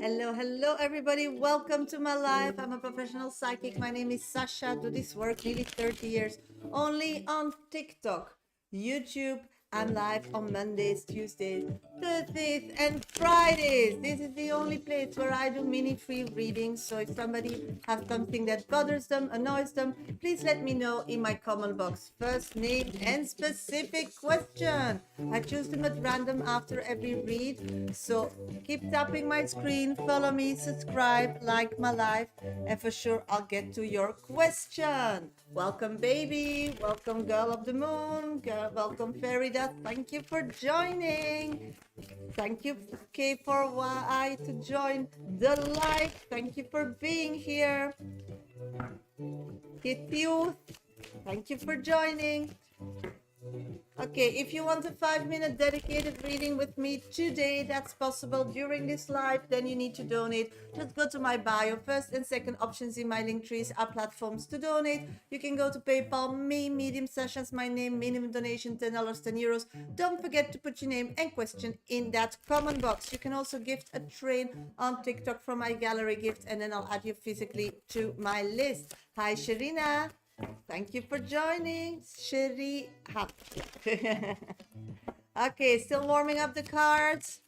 Hello, everybody. Welcome to my life. I'm a professional psychic. My name is Sasha. Do this work nearly 30 years. Only on TikTok, YouTube. I'm live on Mondays, Tuesdays, Thursdays, and Fridays. This is the only place where I do mini free readings. So if somebody has something that bothers them, annoys them, please let me know in my comment box. First name and specific question. I choose them at random after every read. So keep tapping my screen, follow me, subscribe, like my life, and for sure I'll get to your question. Welcome, baby. Welcome, girl of the moon. Welcome, fairy dust. Thank you for joining. Thank you, K, for why to join the live. Thank you for being here. Hit you. Thank you for joining. Okay, if you want a 5-minute dedicated reading with me today, that's possible during this live, then you need to donate. Just go to my bio. First and second options in my link trees are platforms to donate. You can go to PayPal, me, Medium Sessions, my name, minimum donation $10, €10. Don't forget to put your name and question in that comment box. You can also gift a train on TikTok from my gallery gift, and then I'll add you physically to my list. Hi, Sharina. Thank you for joining, Sherry. Okay, still warming up the cards.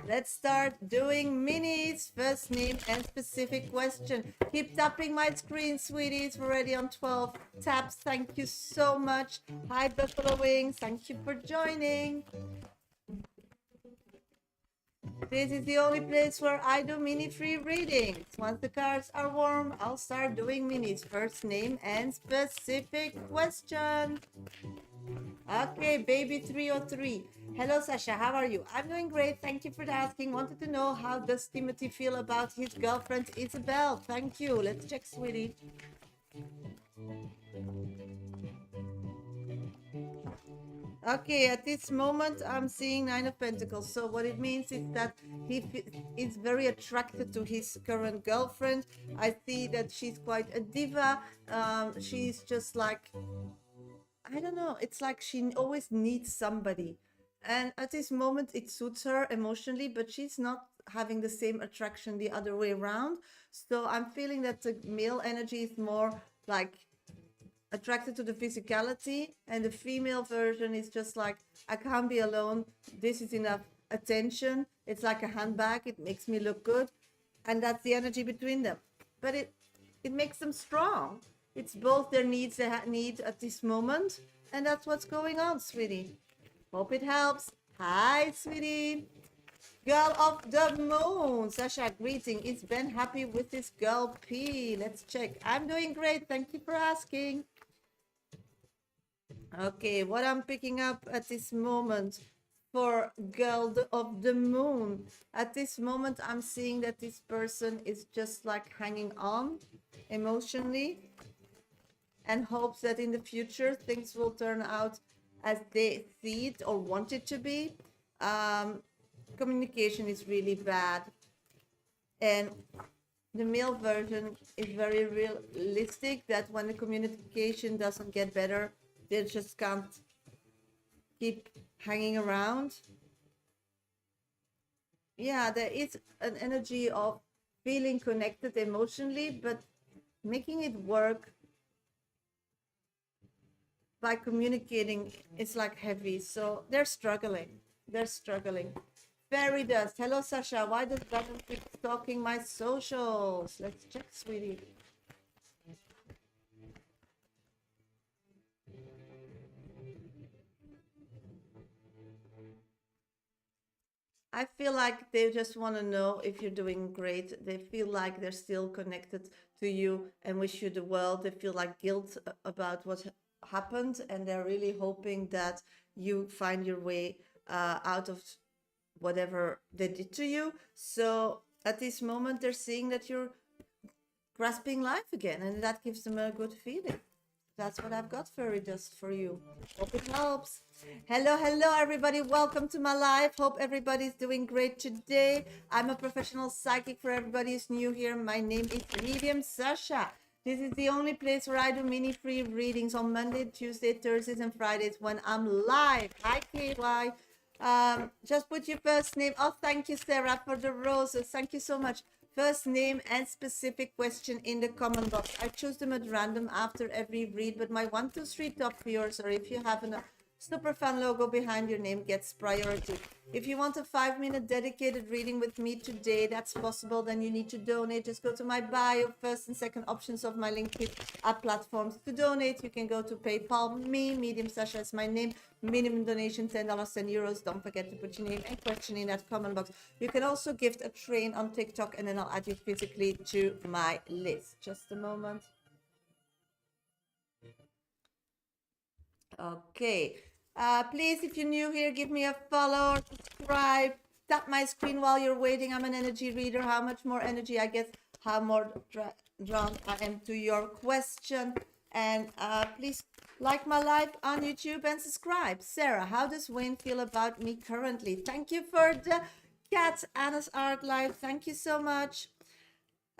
Let's start doing minis. First name and specific question. Keep tapping my screen, sweeties. We're already on 12 taps. Thank you so much. Hi, Buffalo Wings. Thank you for joining. This is the only place where I do mini free readings. Once the cards are warm, I'll start doing minis. First name and specific question. Okay, baby 303. Hello, Sasha. How are you? I'm doing great. Thank you for asking. Wanted to know, how does Timothy feel about his girlfriend, Isabel? Thank you. Let's check, sweetie. Okay, at this moment, I'm seeing Nine of Pentacles. So what it means is that he is very attracted to his current girlfriend. I see that she's quite a diva. She's just like, I don't know. It's like she always needs somebody. And at this moment, it suits her emotionally, but she's not having the same attraction the other way around. So I'm feeling that the male energy is more like attracted to the physicality, and the female version is just like, I can't be alone, this is enough attention, it's like a handbag, it makes me look good. And that's the energy between them, but it makes them strong. It's both their needs they need at this moment, and that's what's going on, sweetie. Hope it helps. Hi, sweetie. Girl of the moon, Sasha, greeting. Is Ben happy with this girl P? Let's check. I'm doing great, thank you for asking. Okay, what I'm picking up at this moment for girl of the moon, at this moment I'm seeing that this person is just like hanging on emotionally and hopes that in the future things will turn out as they see it or want it to be. Communication is really bad, and the male version is very realistic that when the communication doesn't get better, they just can't keep hanging around. Yeah, there is an energy of feeling connected emotionally, but making it work by communicating is like heavy. So they're struggling. They're struggling. Fairy dust. Hello, Sasha. Why does Battle keep stalking my socials? Let's check, sweetie. I feel like they just want to know if you're doing great. They feel like they're still connected to you and wish you the well. They feel like guilt about what happened, and they're really hoping that you find your way out of whatever they did to you. So at this moment, they're seeing that you're grasping life again, and that gives them a good feeling. That's what I've got, fairy dust, for you. Hope it helps. Hello, everybody. Welcome to my live. Hope everybody's doing great today. I'm a professional psychic. For everybody who's new here, my name is Medium Sasha. This is the only place where I do mini free readings on Monday, Tuesday, Thursdays, and Fridays when I'm live. Hi, KY. Just put your first name. Oh, thank you, Sarah, for the roses. Thank you so much. First name and specific question in the comment box. I choose them at random after every read, but my 1, 2, 3 top viewers, or if you have a super fan logo behind your name, gets priority. If you want a 5-minute dedicated reading with me today, that's possible. Then you need to donate. Just go to my bio. First and second options of my link are platforms to donate. You can go to PayPal me. Medium Shasha is my name. Minimum donation $10, 10 euros. Don't forget to put your name and question in that comment box. You can also gift a train on TikTok, and then I'll add you physically to my list. Just a moment. Okay. Please, if you're new here, give me a follow, subscribe, tap my screen while you're waiting. I'm an energy reader. How much more energy I get, how more drawn I am to your question. And please like my live on YouTube and subscribe. Sarah, how does Wayne feel about me currently? Thank you for the cat, Anna's Art Live. Thank you so much.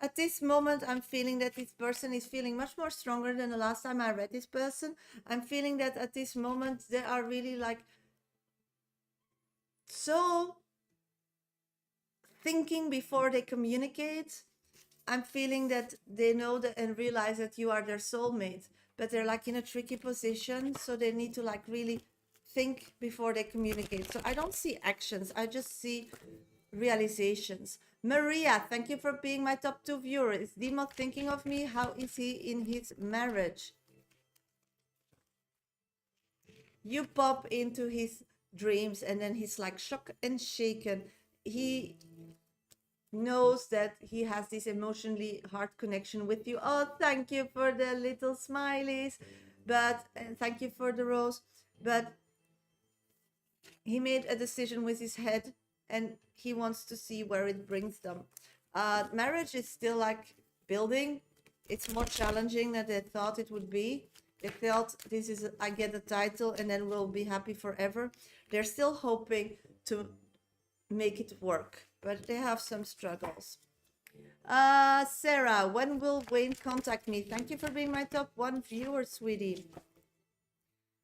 At this moment, I'm feeling that this person is feeling much more stronger than the last time I read this person. I'm feeling that at this moment, they are really like so thinking before they communicate. I'm feeling that they know that and realize that you are their soulmate, but they're like in a tricky position. So they need to like really think before they communicate. So I don't see actions. I just see realizations. Maria, thank you for being my top 2 viewer. Is Dimo thinking of me? How is he in his marriage? You pop into his dreams and then he's like shocked and shaken. He knows that he has this emotionally heart connection with you. Oh, thank you for the little smileys, but and thank you for the rose. But he made a decision with his head and he wants to see where it brings them. Marriage is still like building. It's more challenging than they thought it would be. They felt this is, I get a title and then we'll be happy forever. They're still hoping to make it work, but they have some struggles. Sarah, when will Wayne contact me? Thank you for being my top 1 viewer, sweetie.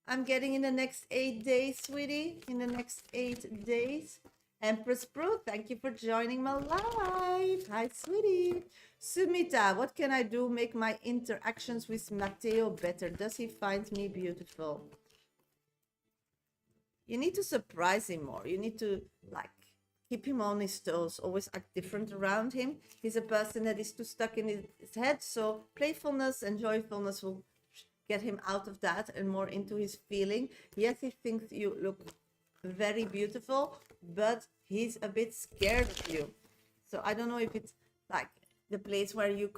I'm getting in the next 8 days, sweetie. In the next 8 days. Empress Pro, thank you for joining my live. Hi, sweetie. Sumita, what can I do make my interactions with Matteo better? Does he find me beautiful? You need to surprise him more. You need to like keep him on his toes, always act different around him. He's a person that is too stuck in his head, so playfulness and joyfulness will get him out of that and more into his feeling. Yes, he thinks you look very beautiful, but he's a bit scared of you. So I don't know if it's like the place where you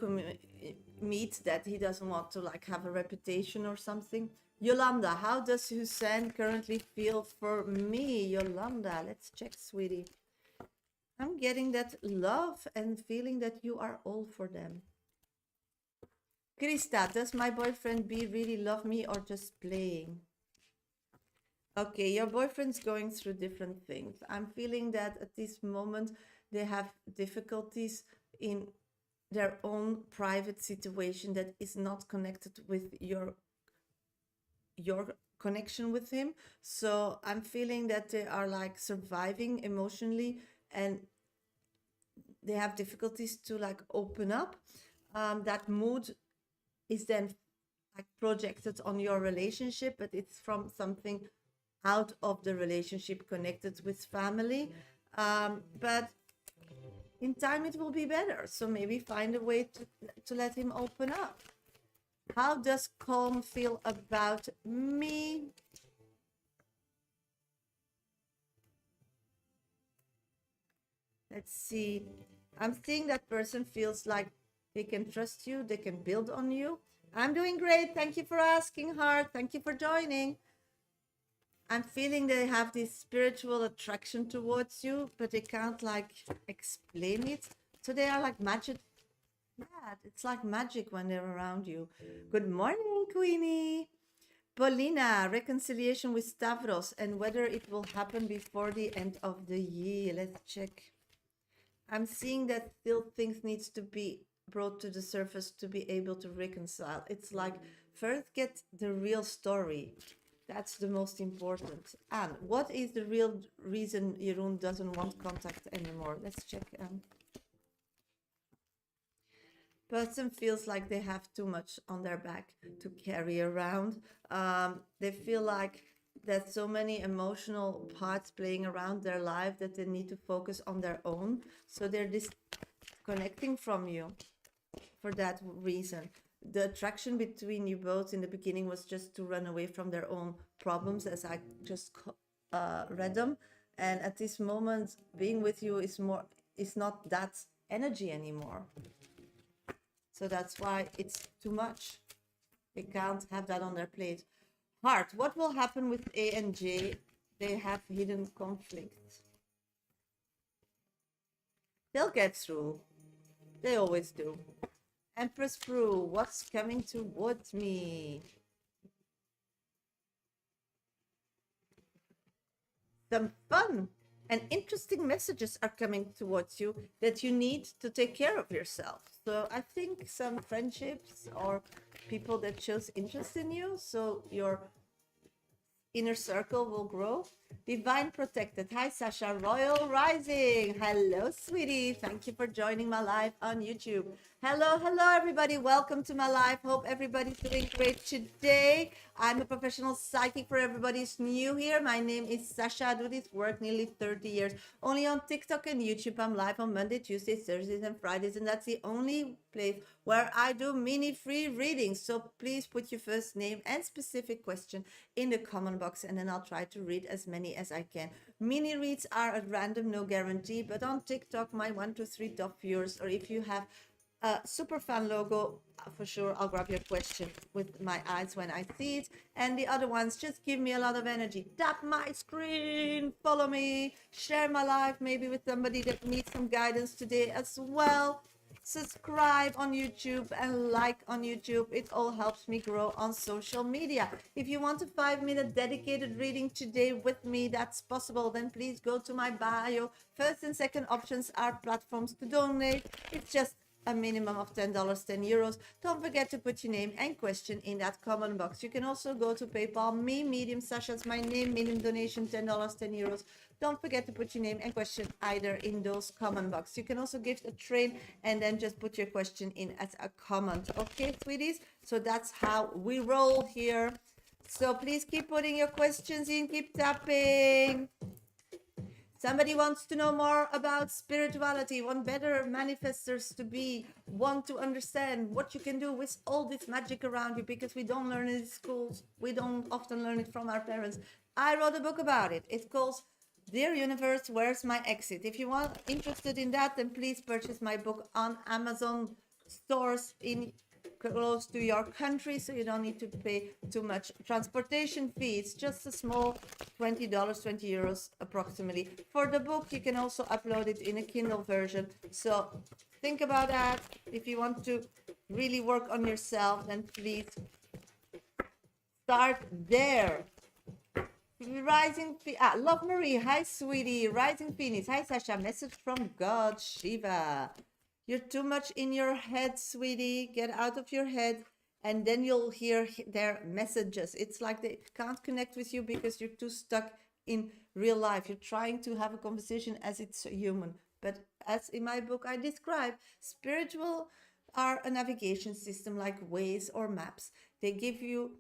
meet that he doesn't want to like have a reputation or something. Yolanda, how does Hussein currently feel for me? Yolanda, let's check, sweetie. I'm getting that love and feeling that you are all for them. Krista, does my boyfriend B really love me or just playing? Okay, your boyfriend's going through different things. I'm feeling that at this moment they have difficulties in their own private situation that is not connected with your connection with him. So I'm feeling that they are like surviving emotionally and they have difficulties to like open up. That mood is then like projected on your relationship, but it's from something out of the relationship connected with family. But in time it will be better. So maybe find a way to let him open up. How does Calm feel about me? Let's see. I'm seeing that person feels like they can trust you, they can build on you. I'm doing great. Thank you for asking, Heart. Thank you for joining. I'm feeling they have this spiritual attraction towards you, but they can't like explain it. So they are like magic. Yeah, it's like magic when they're around you. Good morning, Queenie. Paulina, reconciliation with Stavros and whether it will happen before the end of the year. Let's check. I'm seeing that still things needs to be brought to the surface to be able to reconcile. It's like first get the real story. That's the most important. And what is the real reason Jeroen doesn't want contact anymore? Let's check. Person feels like they have too much on their back to carry around. They feel like there's so many emotional parts playing around their life that they need to focus on their own. So they're disconnecting from you for that reason. The attraction between you both in the beginning was just to run away from their own problems, as I just read them. And at this moment, being with you is not that energy anymore. So that's why it's too much. They can't have that on their plate. Heart, what will happen with A and J? They have hidden conflicts. They'll get through. They always do. Empress Brew, what's coming towards me? Some fun and interesting messages are coming towards you that you need to take care of yourself. So I think some friendships or people that shows interest in you, so your inner circle will grow. Divine Protected. Hi, Shasha. Royal Rising. Hello, sweetie. Thank you for joining my live on YouTube. Hello, everybody. Welcome to my live. Hope everybody's doing great today. I'm a professional psychic for everybody who's new here. My name is Shasha. I do this work nearly 30 years. Only on TikTok and YouTube. I'm live on Monday, Tuesdays, Thursdays, and Fridays. And that's the only place where I do mini free readings. So please put your first name and specific question in the comment box, and then I'll try to read as many as I can. Mini reads are at random, no guarantee, but on TikTok, my 1, 2, 3 top viewers, or if you have a super fan logo, for sure I'll grab your question with my eyes when I see it. And the other ones, just give me a lot of energy. Tap my screen, follow me, share my life maybe with somebody that needs some guidance today as well. Subscribe on YouTube and like on YouTube. It all helps me grow on social media. If you want a 5-minute dedicated reading today with me, that's possible. Then please go to my bio. First and second options are platforms to donate. It's just a minimum of $10, €10. Don't forget to put your name and question in that comment box. You can also go to PayPal, me, Medium Sasha's my name, minimum donation, $10, €10. Don't forget to put your name and question either in those comment box. You can also gift a train and then just put your question in as a comment. Okay, sweeties? So that's how we roll here. So please keep putting your questions in, keep tapping. Somebody wants to know more about spirituality, want better manifestors to be, want to understand what you can do with all this magic around you, because we don't learn it in schools. We don't often learn it from our parents. I wrote a book about it. It's called Dear Universe, Where's My Exit? If you are interested in that, then please purchase my book on Amazon stores in close to your country, so you don't need to pay too much transportation fee. It's just a small $20, €20 approximately. For the book, you can also upload it in a Kindle version. So think about that. If you want to really work on yourself, then please start there. Love Marie. Hi, sweetie. Rising Phoenix. Hi, Sasha. Message from God, Shiva. You're too much in your head, sweetie. Get out of your head, and then you'll hear their messages. It's like they can't connect with you because you're too stuck in real life. You're trying to have a conversation as it's human. But as in my book I describe, spiritual are a navigation system like Waze or maps. They give you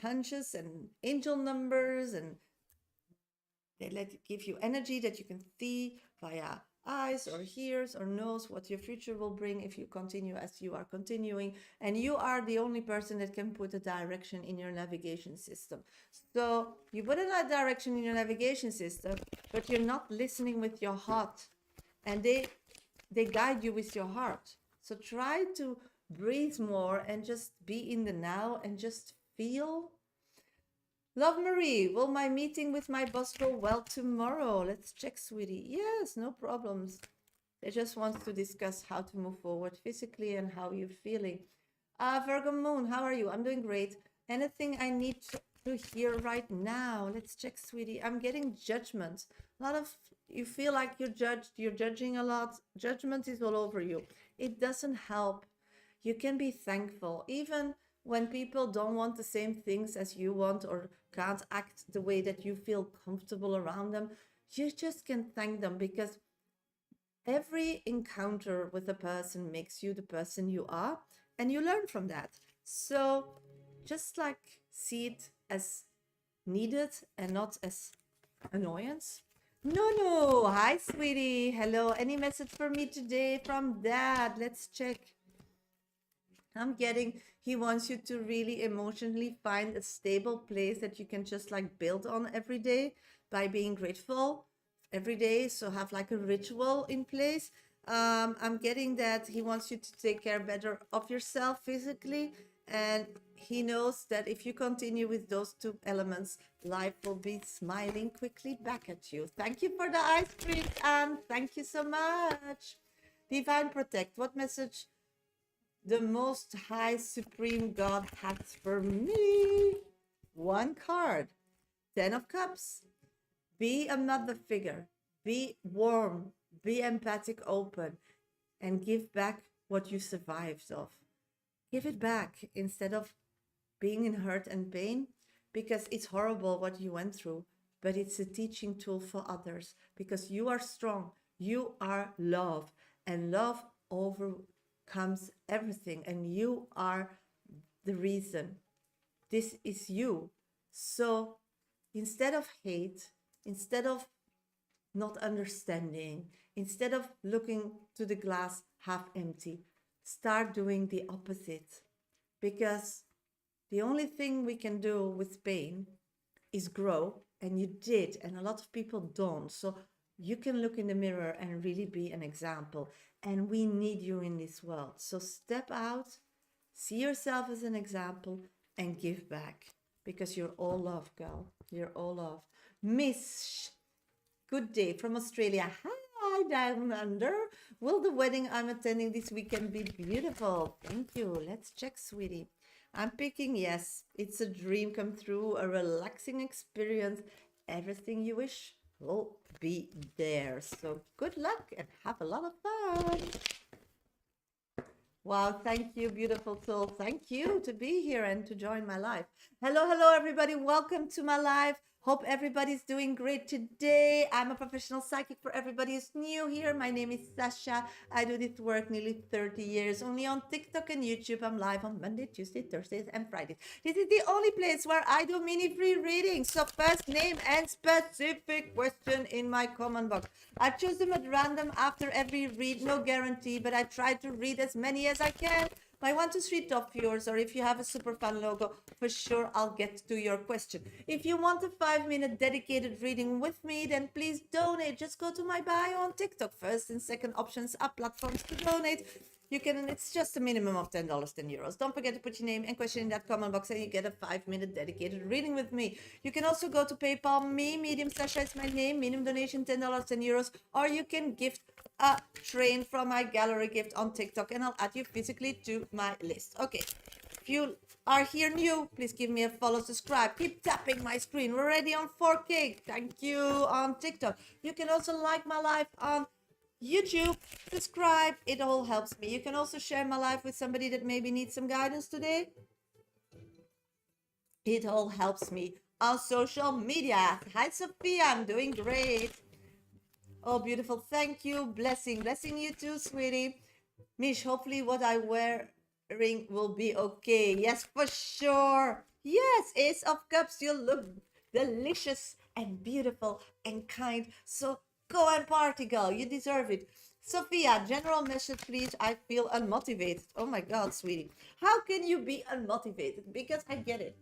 hunches and angel numbers, and they give you energy that you can see via eyes or hears or knows what your future will bring if you continue as you are continuing. And you are the only person that can put a direction in your navigation system. So you put a direction in your navigation system, but you're not listening with your heart, and they guide you with your heart. So try to breathe more and just be in the now and just feel. Love Marie, will my meeting with my boss go well tomorrow? Let's check, sweetie. Yes, no problems. They just want to discuss how to move forward physically and how you're feeling. Virgo Moon, how are you? I'm doing great. Anything I need to hear right now? Let's check, sweetie. I'm getting judgment. A lot of you feel like you're judged. You're judging a lot. Judgment is all over you. It doesn't help. You can be thankful. Even when people don't want the same things as you want or can't act the way that you feel comfortable around them, you just can thank them, because every encounter with a person makes you the person you are, and you learn from that. So just like see it as needed and not as annoyance. No, no. Hi, sweetie. Hello. Any message for me today from Dad? Let's check. I'm getting, he wants you to really emotionally find a stable place that you can just like build on every day by being grateful every day. So have like a ritual in place. I'm getting that he wants you to take care better of yourself physically. And he knows that if you continue with those two elements, life will be smiling quickly back at you. Thank you for the ice cream, and thank you so much. Divine Protect, what message the Most High Supreme God has for me? One card, 10 of Cups. Be a mother figure, be warm, be empathic, open, and give back what you survived of. Give it back instead of being in hurt and pain, because it's horrible what you went through, but it's a teaching tool for others, because you are strong, you are love, and love overcomes everything, and you are the reason. This is you. So instead of hate, instead of not understanding, instead of looking to the glass half empty, start doing the opposite. Because the only thing we can do with pain is grow, and you did, and a lot of people don't. So you can look in the mirror and really be an example. And we need you in this world. So step out, see yourself as an example, and give back, because you're all love, girl. You're all love. Miss, good day from Australia. Hi, down under. Will the wedding I'm attending this weekend be beautiful? Thank you. Let's check, sweetie. I'm picking yes. It's a dream come true, a relaxing experience. Everything you wish will be there. So good luck and have a lot of fun. Wow, thank you, beautiful soul. Thank you to be here and to join my live. Hello, hello, everybody. Welcome to my live. Hope everybody's doing great today. I'm a professional psychic for everybody who's new here. My name is Shasha. I do this work nearly 30 years. Only on TikTok and YouTube. I'm live on Monday, Tuesday, Thursdays, and Fridays. This is the only place where I do mini free readings. So first name and specific question in my comment box. I choose them at random after every read. No guarantee, but I try to read as many as I can. My 1, 2, 3 top viewers, or if you have a super fun logo, for sure I'll get to your question. If you want a 5-minute dedicated reading with me, then please donate. Just go to my bio on TikTok. First and second options are platforms to donate. You can, it's just a minimum of $10, €10. Don't forget to put your name and question in that comment box, and you get a 5-minute dedicated reading with me. You can also go to PayPal me, Medium Sasha is my name, minimum donation $10, €10, or you can gift a train from my gallery gift on TikTok, and I'll add you physically to my list. Okay, if you are here new, please give me a follow, subscribe, keep tapping my screen. We're already on 4K. Thank you. On TikTok, you can also like my live on YouTube, subscribe, it all helps me. You can also share my life with somebody that maybe needs some guidance today. It all helps me. On social media, hi Sophia, I'm doing great. Oh, beautiful. Thank you. Blessing. Blessing you too, sweetie. Mish, hopefully what I wearing will be okay. Yes, for sure. Yes, Ace of Cups, you look delicious and beautiful and kind. So go and party, girl. You deserve it. Sophia, general message, please. I feel unmotivated. Oh my God, sweetie. How can you be unmotivated? Because I get it.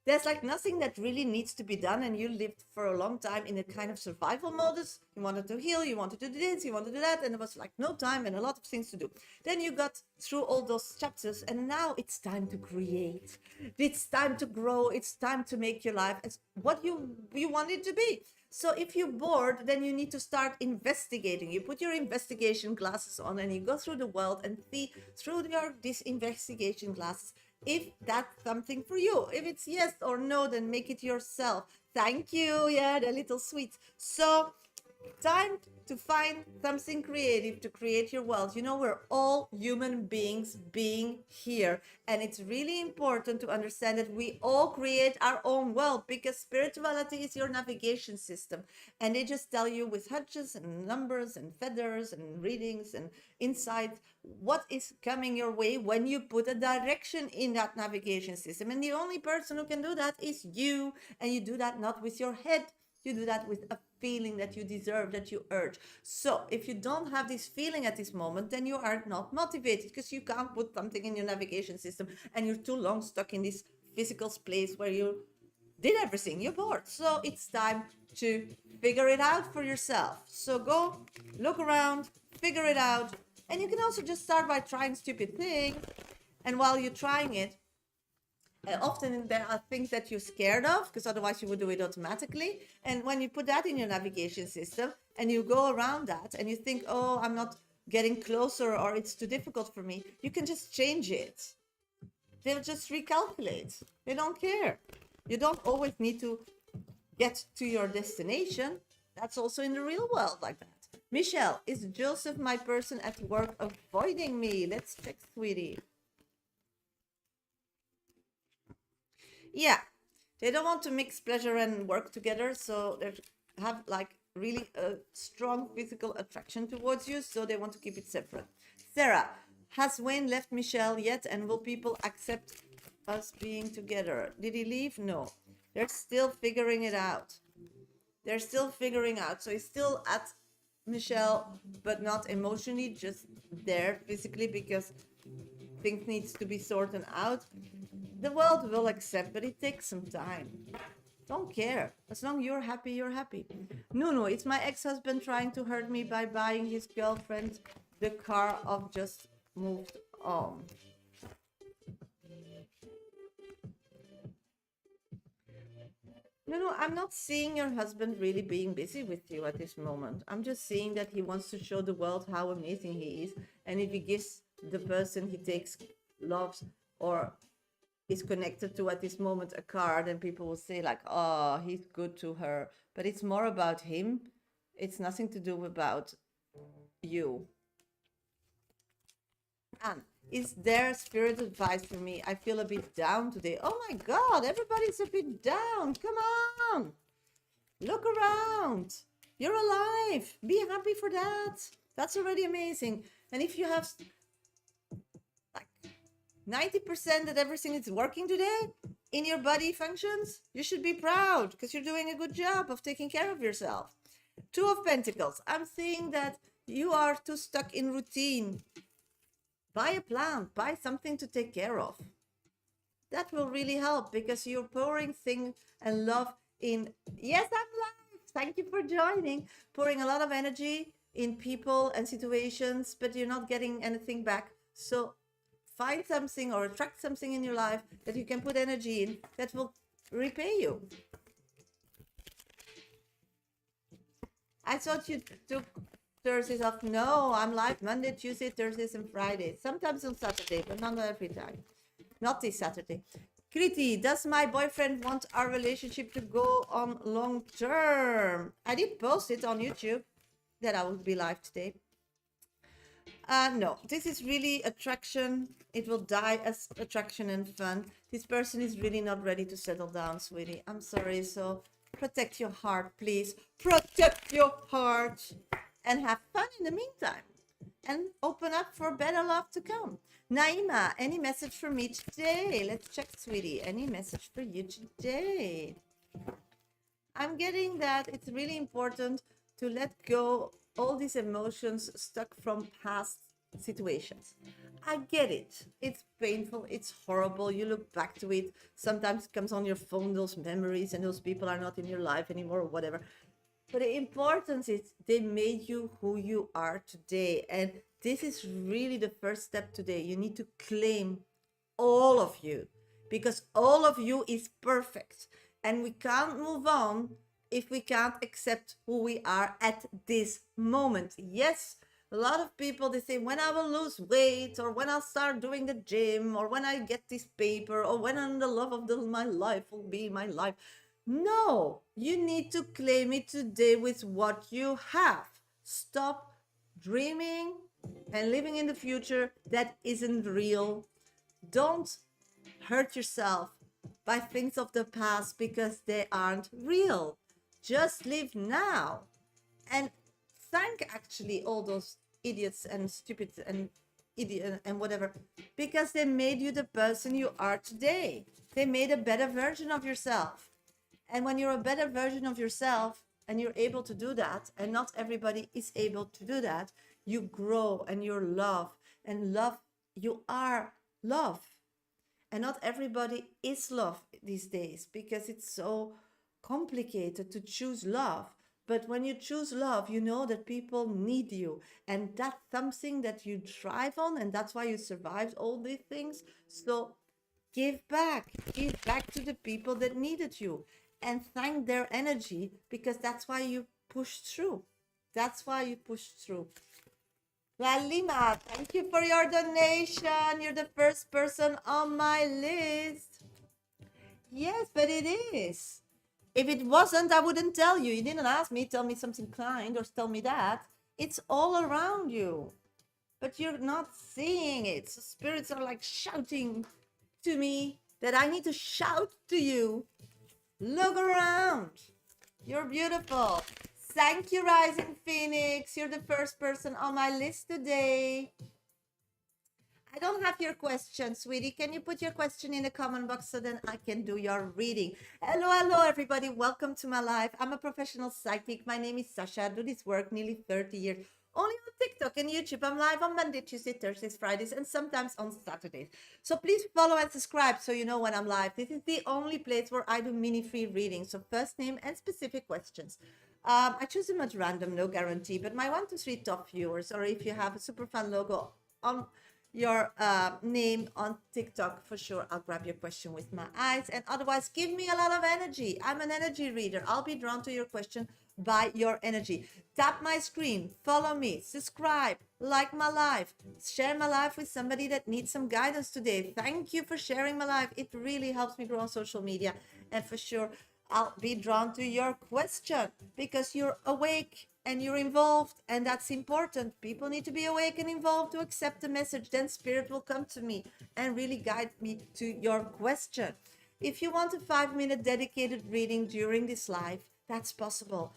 There's like nothing that really needs to be done, and you lived for a long time in a kind of survival modus. You wanted to heal, you wanted to do this, you wanted to do that, and there was like no time and a lot of things to do. Then you got through all those chapters, and now it's time to create. It's time to grow. It's time to make your life as what you want it to be. So if you're bored, then you need to start investigating. You put your investigation glasses on and you go through the world and see through these investigation glasses if that's something for you. If it's yes or no, then make it yourself. Thank you. Yeah, they're little sweets. So Time to find something creative to create your wealth. You know, we're all human beings being here. And it's really important to understand that we all create our own wealth, because spirituality is your navigation system. And they just tell you with hunches and numbers and feathers and readings and insights what is coming your way when you put a direction in that navigation system. And the only person who can do that is you. And you do that not with your head. You do that with a feeling that you deserve, that you urge. So if you don't have this feeling at this moment, then you are not motivated, because you can't put something in your navigation system and you're too long stuck in this physical place where you did everything. You're bored. So it's time to figure it out for yourself. So go look around, figure it out. And you can also just start by trying stupid things. And while you're trying it, often there are things that you're scared of, because otherwise you would do it automatically. And when you put that in your navigation system and you go around that and you think, oh, I'm not getting closer, or it's too difficult for me, you can just change it. They'll just recalculate. They don't care. You don't always need to get to your destination. That's also in the real world like that. Michelle, is Joseph my person at work avoiding me? Let's check, sweetie. Yeah, they don't want to mix pleasure and work together, so they have like really a strong physical attraction towards you, so they want to keep it separate. Sarah, has Wayne left Michelle yet, and will people accept us being together? Did he leave? No, they're still figuring it out. They're still figuring out. So he's still at Michelle, but not emotionally, just there physically, because things needs to be sorted out. The world will accept, but it takes some time. Don't care. As long as you're happy, you're happy. No, it's my ex-husband trying to hurt me by buying his girlfriend the car of just moved on. No, I'm not seeing your husband really being busy with you at this moment. I'm just seeing that he wants to show the world how amazing he is. And if he gives the person he takes, loves, or is connected to at this moment a car, then people will say like, oh, he's good to her. But it's more about him. It's nothing to do about you. And is there spirit advice for me? I feel a bit down today. Oh my God, everybody's a bit down. Come on. Look around. You're alive. Be happy for that. That's already amazing. And if you have like 90% that everything is working today in your body functions, you should be proud, because you're doing a good job of taking care of yourself. Two of Pentacles. I'm seeing that you are too stuck in routine. Buy a plant, buy something to take care of. That will really help, because you're pouring things and love in. Yes, I'm live. Thank you for joining. Pouring a lot of energy in people and situations, but you're not getting anything back. So find something or attract something in your life that you can put energy in that will repay you. I thought you took Thursdays off. No, I'm live Monday, Tuesday, Thursdays, and Fridays. Sometimes on Saturday, but not every time. Not this Saturday. Kriti, does my boyfriend want our relationship to go on long term? I did post it on YouTube that I will be live today. No, this is really attraction. It will die as attraction and fun. This person is really not ready to settle down, sweetie. I'm sorry. So protect your heart, please. Protect your heart. And have fun in the meantime. And open up for better love to come. Naima, any message for me today? Let's check, sweetie. Any message for you today? I'm getting that it's really important to let go all these emotions stuck from past situations. I get it. It's painful. It's horrible. You look back to it. Sometimes it comes on your phone, those memories, and those people are not in your life anymore or whatever. But the importance is they made you who you are today. And this is really the first step today. You need to claim all of you, because all of you is perfect. And we can't move on if we can't accept who we are at this moment. Yes, a lot of people, they say, when I will lose weight, or when I'll start doing the gym, or when I get this paper, or when I'm the love of my life will be my life. No, you need to claim it today with what you have. Stop dreaming and living in the future that isn't real. Don't hurt yourself by things of the past because they aren't real. Just live now and thank actually all those idiots and stupid and idiot and whatever, because they made you the person you are today. They made a better version of yourself. And when you're a better version of yourself and you're able to do that, and not everybody is able to do that, you grow and you're love. And love, you are love. And not everybody is love these days because it's so complicated to choose love. But when you choose love, you know that people need you. And that's something that you thrive on. And that's why you survived all these things. So give back to the people that needed you and thank their energy, because that's why you pushed through. That's why you pushed through. Lalima, thank you for your donation. You're the first person on my list. Yes, but it is. If it wasn't, I wouldn't tell you. You didn't ask me, tell me something kind or tell me that. It's all around you, but you're not seeing it. So spirits are like shouting to me that I need to shout to you. Look around. You're beautiful. Thank you, Rising Phoenix. You're the first person on my list today. I don't have your question, sweetie. Can you put your question in the comment box so then I can do your reading? Hello, hello, everybody. Welcome to my life. I'm a professional psychic. My name is Shasha. I do this work nearly 30 years. Only on TikTok and YouTube. I'm live on Monday, Tuesday, Thursdays, Fridays, and sometimes on Saturdays. So please follow and subscribe so you know when I'm live. This is the only place where I do mini free readings. So first name and specific questions. I choose them at random, no guarantee, but my 1 to 3 top viewers, or if you have a super fun logo on your name on TikTok, for sure I'll grab your question with my eyes. And otherwise, give me a lot of energy. I'm an energy reader. I'll be drawn to your question by your energy. Tap my screen, follow me, subscribe, like my life, share my life with somebody that needs some guidance today. Thank you for sharing my life. It really helps me grow on social media. And for sure I'll be drawn to your question because you're awake and you're involved, and that's important. People need to be awake and involved to accept the message. Then spirit will come to me and really guide me to your question. If you want a 5-minute dedicated reading during this live, that's possible.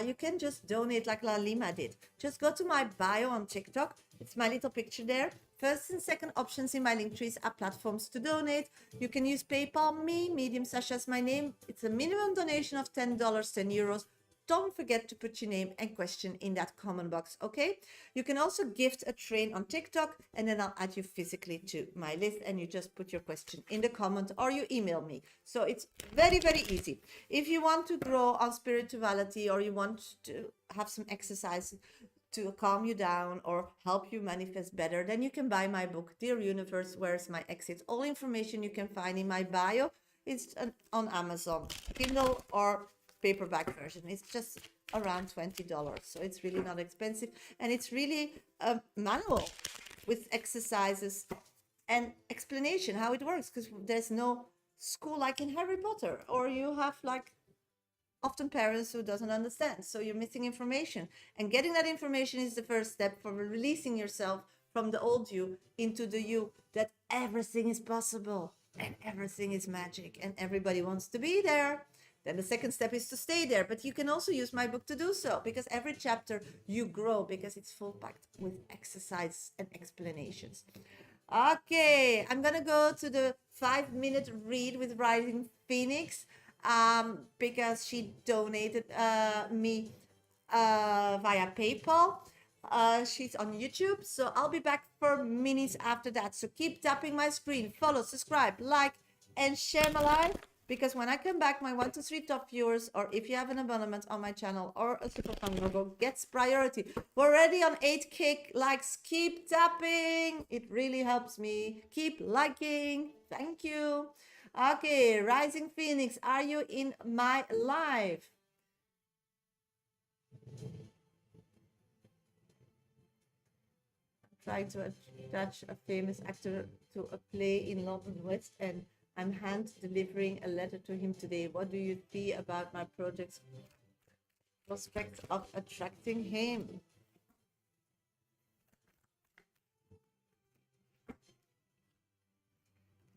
You can just donate like La Lima did. Just go to my bio on TikTok. It's my little picture there. First and second options in my link trees are platforms to donate. You can use PayPal me, Medium Sasha is my name. It's a minimum donation of $10, €10. Don't forget to put your name and question in that comment box, okay? You can also gift a train on TikTok, and then I'll add you physically to my list, and you just put your question in the comment or you email me. So it's very, very easy. If you want to grow on spirituality, or you want to have some exercise to calm you down or help you manifest better, then you can buy my book, Dear Universe, Where's My Exit? All information you can find in my bio. It's on Amazon, Kindle or paperback version. It's just around $20, so it's really not expensive, and it's really a manual with exercises and explanation how it works, because there's no school like in Harry Potter, or you have like often parents who doesn't understand, so you're missing information, and getting that information is the first step for releasing yourself from the old you into the you that everything is possible and everything is magic and everybody wants to be there. Then the second step is to stay there, but you can also use my book to do so, because every chapter you grow, because it's full packed with exercise and explanations. Okay, I'm gonna go to the 5-minute read with Rising Phoenix, because she donated me via PayPal. She's on YouTube, so I'll be back for minutes after that. So keep tapping my screen, follow, subscribe, like, and share my life, because when I come back, my 1 to 3 top viewers, or if you have an abonnement on my channel or a super fun logo, gets priority. We're already on 8K likes. Keep tapping. It really helps me. Keep liking. Thank you. Okay, Rising Phoenix, are you in my live? I'm trying to attach a famous actor to a play in London West End. I'm hand delivering a letter to him today. What do you see about my project's prospects of attracting him?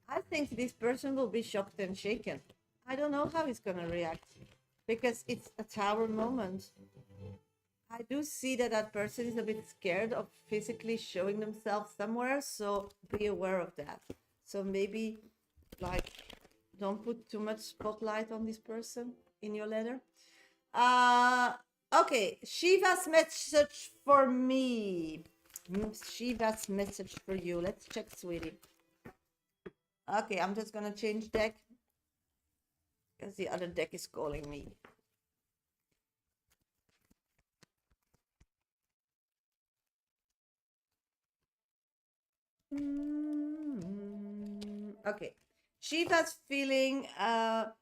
I think this person will be shocked and shaken. I don't know how he's going to react because it's a tower moment. I do see that that person is a bit scared of physically showing themselves somewhere, so be aware of that. So maybe, like, don't put too much spotlight on this person in your letter. Okay, Shiva's message for me. Shiva's message for you. Let's check, sweetie. Okay, I'm just gonna change deck because the other deck is calling me. Okay, Shiva's feeling an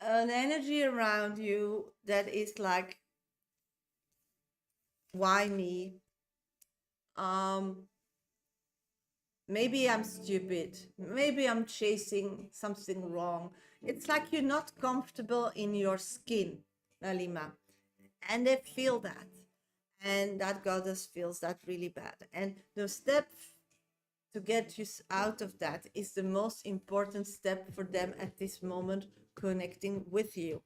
energy around you that is like, why me? Maybe I'm stupid. Maybe I'm chasing something wrong. It's like you're not comfortable in your skin, Nalima. And they feel that. And that goddess feels that really bad. And the step to get you out of that is the most important step for them at this moment, connecting with you.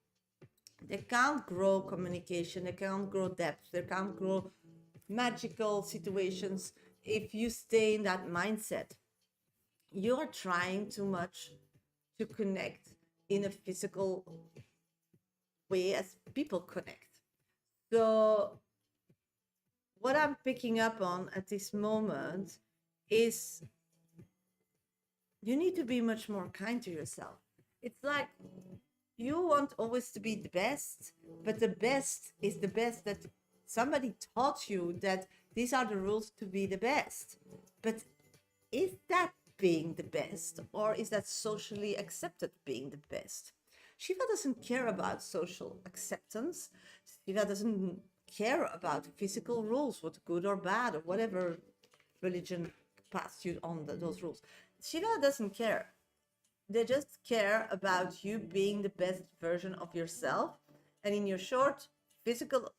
They can't grow communication, they can't grow depth, they can't grow magical situations if you stay in that mindset. You're trying too much to connect in a physical way as people connect. So, what I'm picking up on at this moment is you need to be much more kind to yourself. It's like you want always to be the best, but the best is the best that somebody taught you that these are the rules to be the best. But is that being the best, or is that socially accepted being the best? Shiva doesn't care about social acceptance. Shiva doesn't care about physical rules, what's good or bad, or whatever religion passed you on those rules. Shiva doesn't care. They just care about you being the best version of yourself. And in your short physical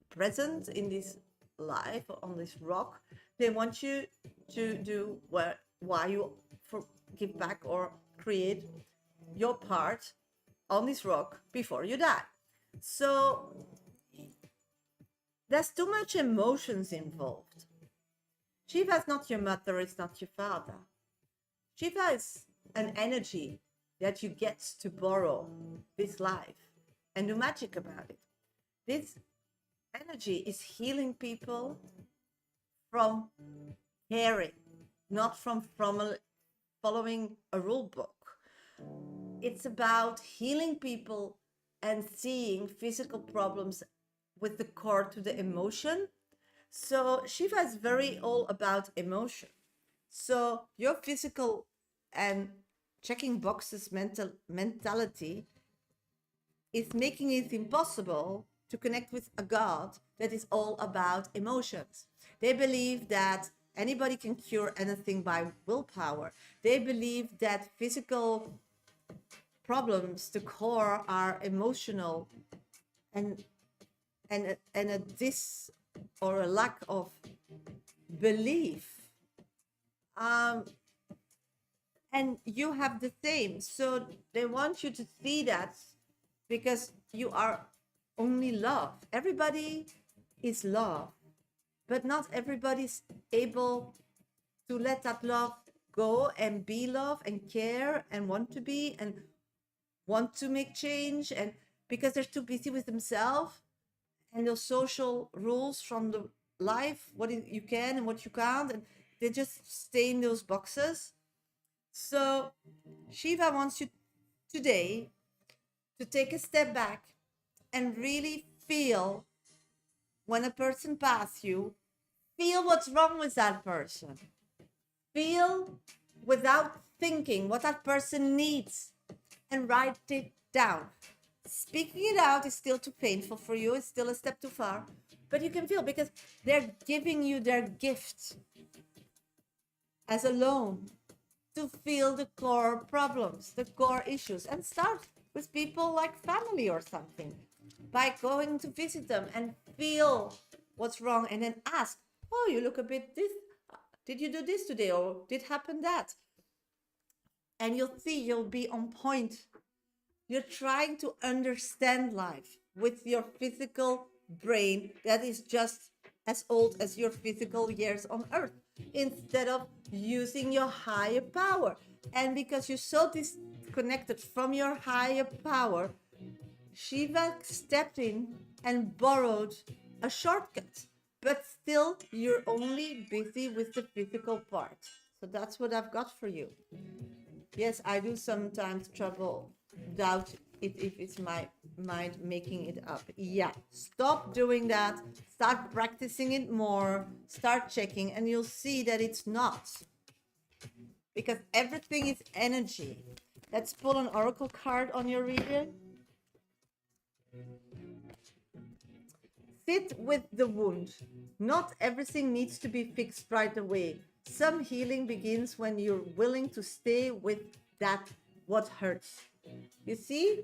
presence in this life on this rock, they want you to do why you give back or create your part on this rock before you die. So there's too much emotions involved. Shiva is not your mother, it's not your father. Shiva is an energy that you get to borrow this life and do magic about it. This energy is healing people from caring, not from following a rule book. It's about healing people and seeing physical problems with the core to the emotion. So Shiva is very all about emotion. So your physical and checking boxes mentality is making it impossible to connect with a God that is all about emotions. They believe that anybody can cure anything by willpower. They believe that physical problems, the core, are emotional, and a dis or a lack of belief. And you have the same. So they want you to see that because you are only love. Everybody is love, but not everybody's able to let that love go and be love and care and want to be and want to make change, and because they're too busy with themselves and those social rules from the life, you can and what you can't, and they just stay in those boxes. So Shiva wants you today to take a step back and really feel when a person passes you, feel what's wrong with that person. Feel without thinking what that person needs and write it down. Speaking it out is still too painful for you, it's still a step too far, but you can feel because they're giving you their gift. as alone to feel the core problems, the core issues, and start with people like family or something by going to visit them and feel what's wrong and then ask, oh, you look a bit this, did you do this today or did happen that? And you'll see you'll be on point. You're trying to understand life with your physical brain that is just as old as your physical years on earth instead of using your higher power. And because you're so disconnected from your higher power, Shiva stepped in and borrowed a shortcut. But still, you're only busy with the physical part. So that's what I've got for you. Yes, I do sometimes doubt it if it's my mind making it up. Yeah, stop doing that. Start practicing it more. Start checking, and you'll see that it's not. Because everything is energy. Let's pull an oracle card on your reading. Sit with the wound. Not everything needs to be fixed right away. Some healing begins when you're willing to stay with that what hurts. You see?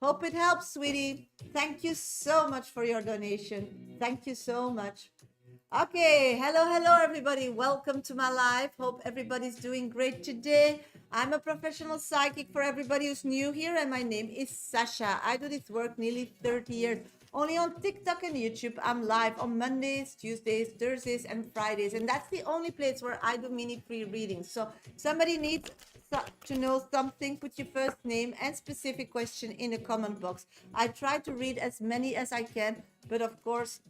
Hope it helps, sweetie. Thank you so much for your donation. Thank you so much. Okay, hello everybody. Welcome to my live. Hope everybody's doing great today. I'm a professional psychic for everybody who's new here, and my name is Shasha. I do this work nearly 30 years. Only on TikTok and YouTube. I'm live on Mondays, Tuesdays, Thursdays, and Fridays. And that's the only place where I do mini free readings. So somebody needs to know something, put your first name and specific question in the comment box. I try to read as many as I can, but of course,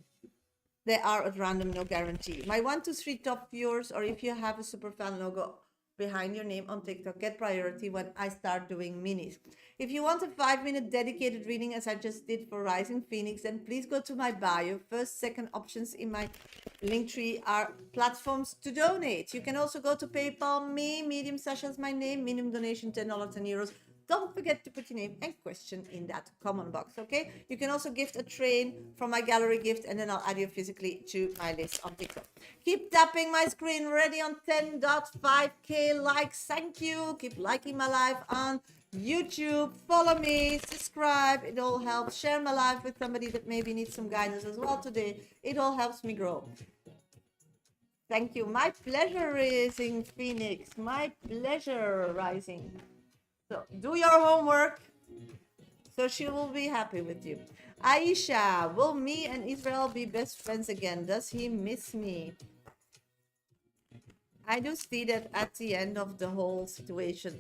they are at random, no guarantee. My 1, 2, 3 top viewers, or if you have a super fan logo behind your name on TikTok, get priority when I start doing minis. If you want a 5-minute dedicated reading, as I just did for Rising Phoenix, then please go to my bio. First, second options in my link tree are platforms to donate. You can also go to PayPal me, Medium Sasha is my name, minimum donation $10, 10 euros. Don't forget to put your name and question in that comment box, okay? You can also gift a train from my gallery gift, and then I'll add you physically to my list on TikTok. Keep tapping my screen, ready on 10.5k likes. Thank you. Keep liking my live on YouTube. Follow me, subscribe. It all helps. Share my live with somebody that maybe needs some guidance as well today. It all helps me grow. Thank you. My pleasure, Rising Phoenix. My pleasure, Rising. So do your homework, so she will be happy with you. Aisha, will me and Israel be best friends again? Does he miss me? I do see that at the end of the whole situation,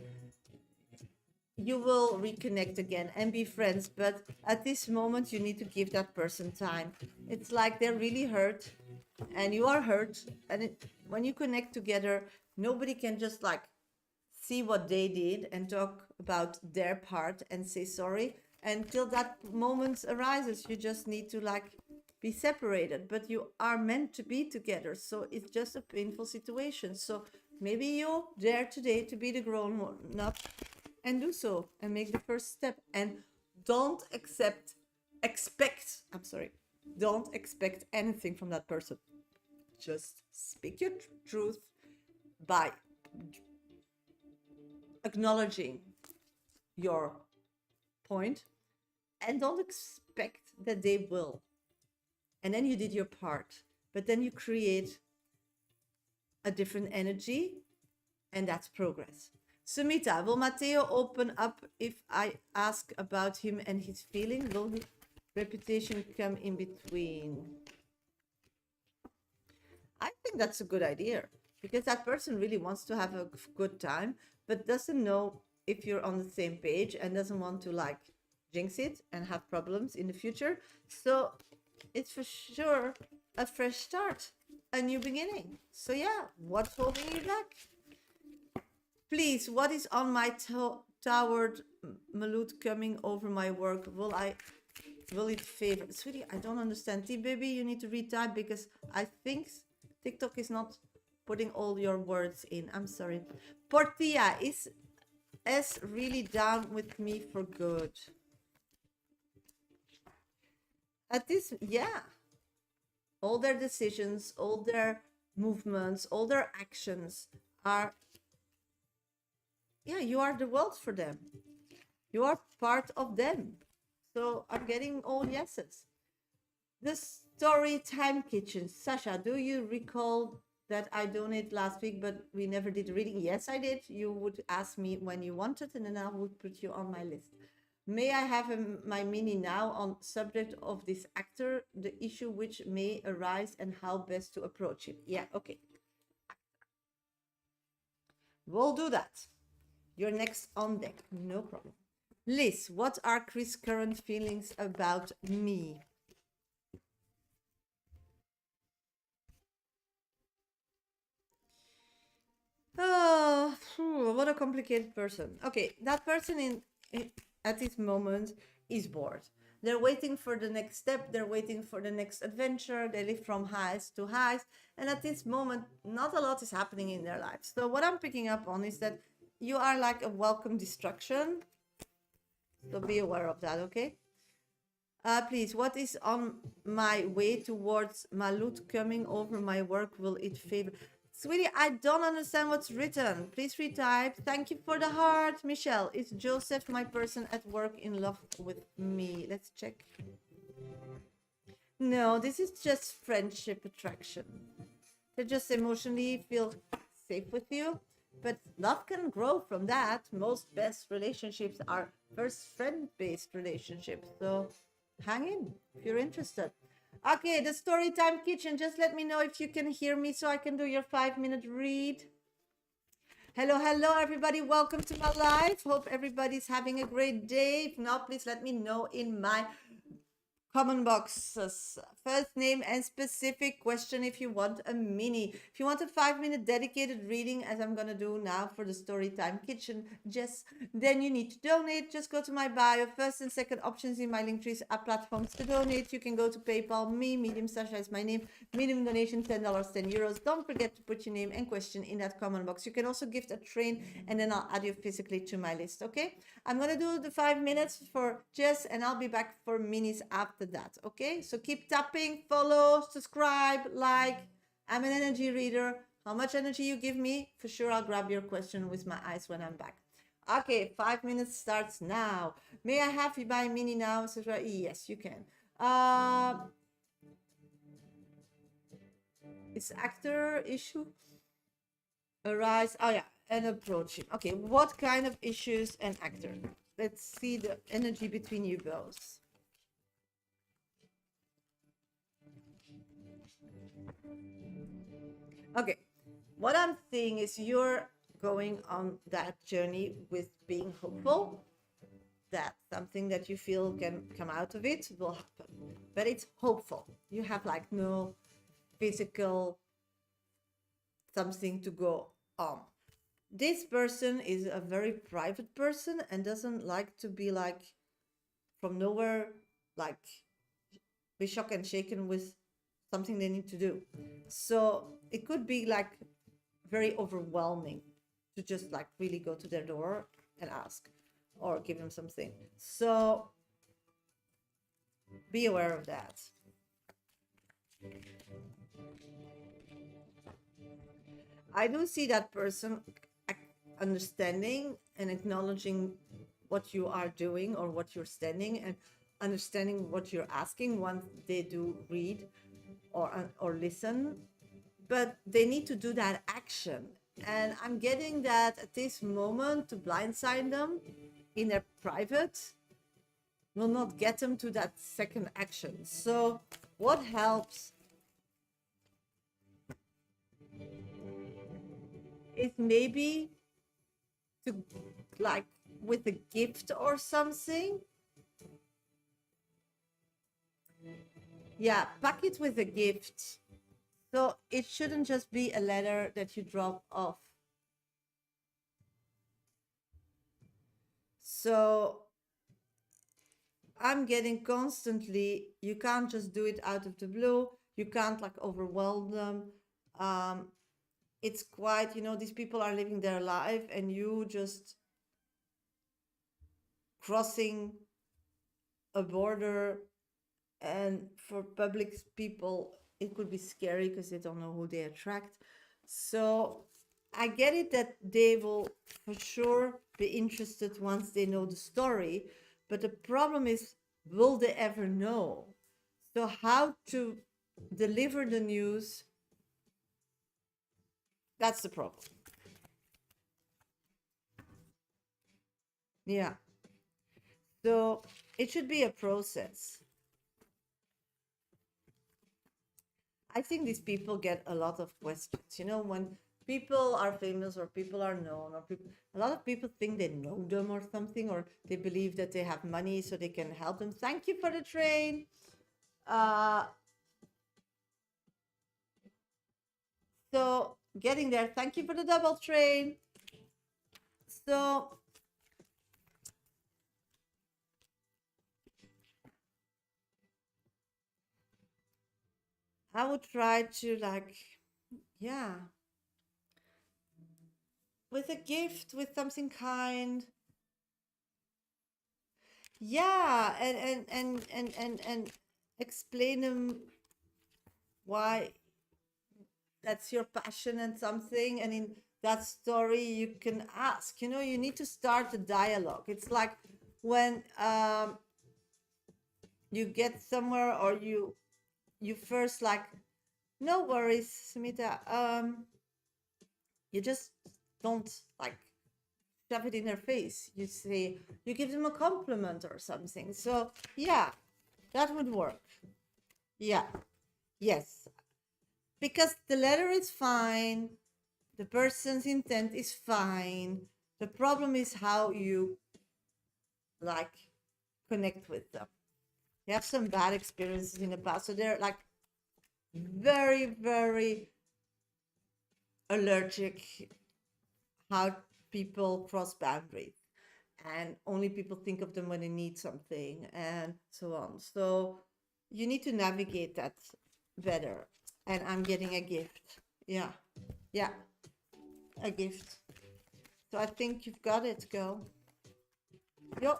you will reconnect again and be friends. But at this moment, you need to give that person time. It's like they're really hurt and you are hurt. And when you connect together, nobody can just like see what they did and talk about their part and say sorry. Until that moment arises, you just need to like be separated, but you are meant to be together. So it's just a painful situation. So maybe you dare today to be the grown up and do so and make the first step, and don't expect anything from that person. Just speak your truth by acknowledging your point, and don't expect that they will. And then you did your part, but then you create a different energy, and that's progress. Sumita, will Matteo open up if I ask about him and his feeling? Will his reputation come in between? I think that's a good idea, because that person really wants to have a good time, but doesn't know if you're on the same page and doesn't want to like jinx it and have problems in the future. So it's for sure a fresh start, a new beginning. So yeah, what's holding you back? Please, what is on my towered malut coming over my work? Will it favor? Sweetie, I don't understand. T-baby, you need to retype, because I think TikTok is not putting all your words in. I'm sorry. Portia, is S really down with me for good? At this, yeah. all their decisions, all their movements, all their actions are, yeah, you are the world for them. You are part of them. So I'm getting all yeses. The story time kitchen. Sasha, do you recall that I donated last week, but we never did reading? Yes, I did. You would ask me when you wanted, and then I would put you on my list. May I have my mini now on subject of this actor, the issue which may arise and how best to approach it? Yeah, okay. We'll do that. You're next on deck. No problem. Liz, what are Chris' current feelings about me? Oh, what a complicated person. Okay, that person at this moment is bored. They're waiting for the next step, they're waiting for the next adventure, they live from highs to highs, and at this moment, not a lot is happening in their lives. So, what I'm picking up on is that you are like a welcome distraction. So, be aware of that, okay? Please, what is on my way towards Malut coming over my work? Will it favor? Sweetie, I don't understand what's written. Please retype. Thank you for the heart. Michelle, is Joseph my person at work in love with me? Let's check. No, this is just friendship attraction. They just emotionally feel safe with you. But love can grow from that. Most best relationships are first friend-based relationships. So hang in if you're interested. Okay, the story time kitchen. Just let me know if you can hear me so I can do your 5-minute read. Hello, hello, everybody. Welcome to my live. Hope everybody's having a great day. If not, please let me know in my comment boxes. First name and specific question if you want a mini. If you want a 5-minute dedicated reading, as I'm gonna do now for the Storytime Kitchen, then you need to donate. Just go to my bio. First and second options in my link trees are platforms to donate. You can go to PayPal, Medium Sasha is my name. Minimum donation $10, €10. Don't forget to put your name and question in that comment box. You can also gift a train, and then I'll add you physically to my list. Okay, I'm gonna do the 5 minutes for Jess, and I'll be back for minis after that. Okay, so keep tapping, follow, subscribe, like. I'm an energy reader. How much energy you give me, for sure I'll grab your question with my eyes when I'm back. Okay, 5 minutes starts now. May I have you buy mini now? Yes, you can. It's actor issue arise. Oh yeah, and approaching. Okay, what kind of issues and actor? Let's see the energy between you both. Okay, what I'm seeing is you're going on that journey with being hopeful that something that you feel can come out of it will happen, but it's hopeful. You have like no physical something to go on. This person is a very private person and doesn't like to be like from nowhere, like be shocked and shaken with something they need to do. So it could be like very overwhelming to just like really go to their door and ask or give them something. So be aware of that. I do see that person understanding and acknowledging what you are doing or what you're standing, and understanding what you're asking once they do read or listen, but they need to do that action. And I'm getting that at this moment to blindside them in their private will not get them to that second action. So what helps is maybe to like with a gift or something. Yeah, pack it with a gift. So it shouldn't just be a letter that you drop off. So I'm getting constantly, you can't just do it out of the blue. You can't like overwhelm them. It's quite, these people are living their life and you just crossing a border. And for public people, it could be scary because they don't know who they attract. So I get it that they will for sure be interested once they know the story. But the problem is, will they ever know? So, how to deliver the news? That's the problem. Yeah. So, it should be a process. I think these people get a lot of questions. You know, when people are famous or people are known, or people, a lot of people think they know them or something, or they believe that they have money so they can help them. Thank you for the train. Uh, so getting there. Thank you for the double train. So I would try to like, yeah, with a gift, with something kind. Yeah, and explain them why that's your passion and something. And in that story, you can ask. You know, you need to start a dialogue. It's like when you get somewhere or you first like, no worries, Smita. You just don't like shove it in their face. You say, you give them a compliment or something. So yeah, that would work. Yeah, yes, because the letter is fine, the person's intent is fine. The problem is how you like connect with them. You have some bad experiences in the past, so they're like very, very allergic how people cross boundaries, and only people think of them when they need something and so on. So you need to navigate that better. And I'm getting a gift. Yeah. Yeah. A gift. So I think you've got it, girl. Yo.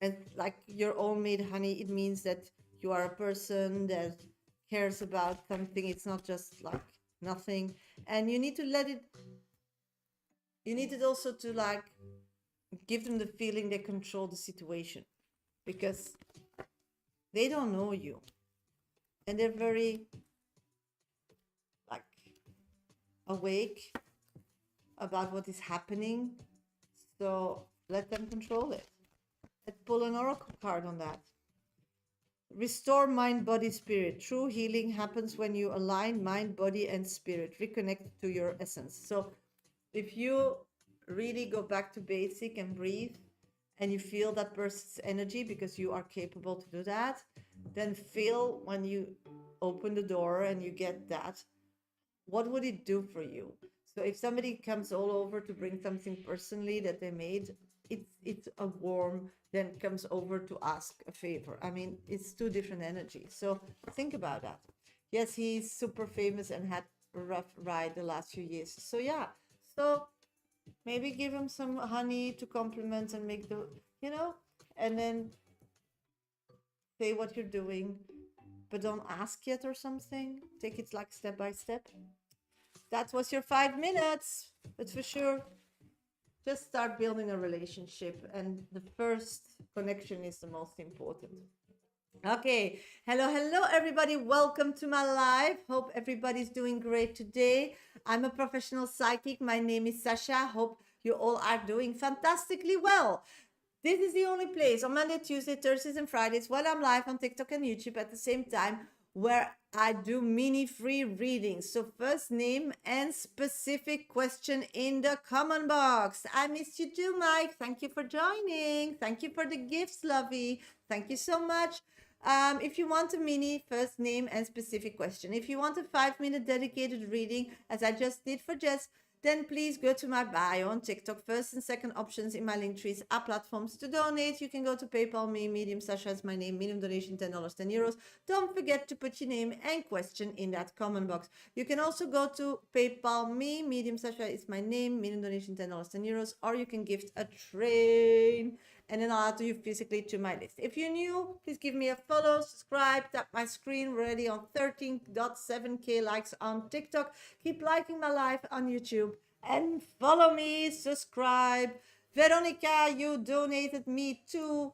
And like your own made honey, it means that you are a person that cares about something. It's not just like nothing. And you need to let it, you need it also to like give them the feeling they control the situation, because they don't know you and they're very like awake about what is happening. So let them control it. Let's pull an oracle card on that. Restore mind, body, spirit. True healing happens when you align mind, body, and spirit. Reconnect to your essence. So if you really go back to basic and breathe, and you feel that person's energy because you are capable to do that, then feel when you open the door and you get that, what would it do for you? So if somebody comes all over to bring something personally that they made, it's a warm, then comes over to ask a favor. I mean, it's two different energies. So think about that. Yes, he's super famous and had a rough ride the last few years. So yeah, so maybe give him some honey to compliment and make the, you know, and then say what you're doing, but don't ask yet or something. Take it like step by step. That was your 5 minutes, but for sure, just start building a relationship, and the first connection is the most important. Okay, hello, everybody. Welcome to my live. Hope everybody's doing great today. I'm a professional psychic. My name is Shasha. Hope you all are doing fantastically well. This is the only place on Monday, Tuesday, Thursdays, and Fridays while I'm live on TikTok and YouTube at the same time where I do mini free readings. So first name and specific question in the comment box. I missed you too, Mike. Thank you for joining. Thank you for the gifts, Lovey. Thank you so much. If you want a mini first name and specific question, if you want a 5-minute dedicated reading, as I just did for Jess, then please go to my bio on TikTok. First and second options in my link trees are platforms to donate. You can go to PayPal me, Medium Sasha is my name, minimum donation $10, €10. Don't forget to put your name and question in that comment box. You can also go to PayPal me, Medium Sasha is my name, minimum donation $10, €10, or you can gift a train and then I'll add you physically to my list. If you're new, please give me a follow, subscribe, tap my screen. We're already on 13.7K likes on TikTok. Keep liking my live on YouTube and follow me, subscribe. Veronica, you donated me 2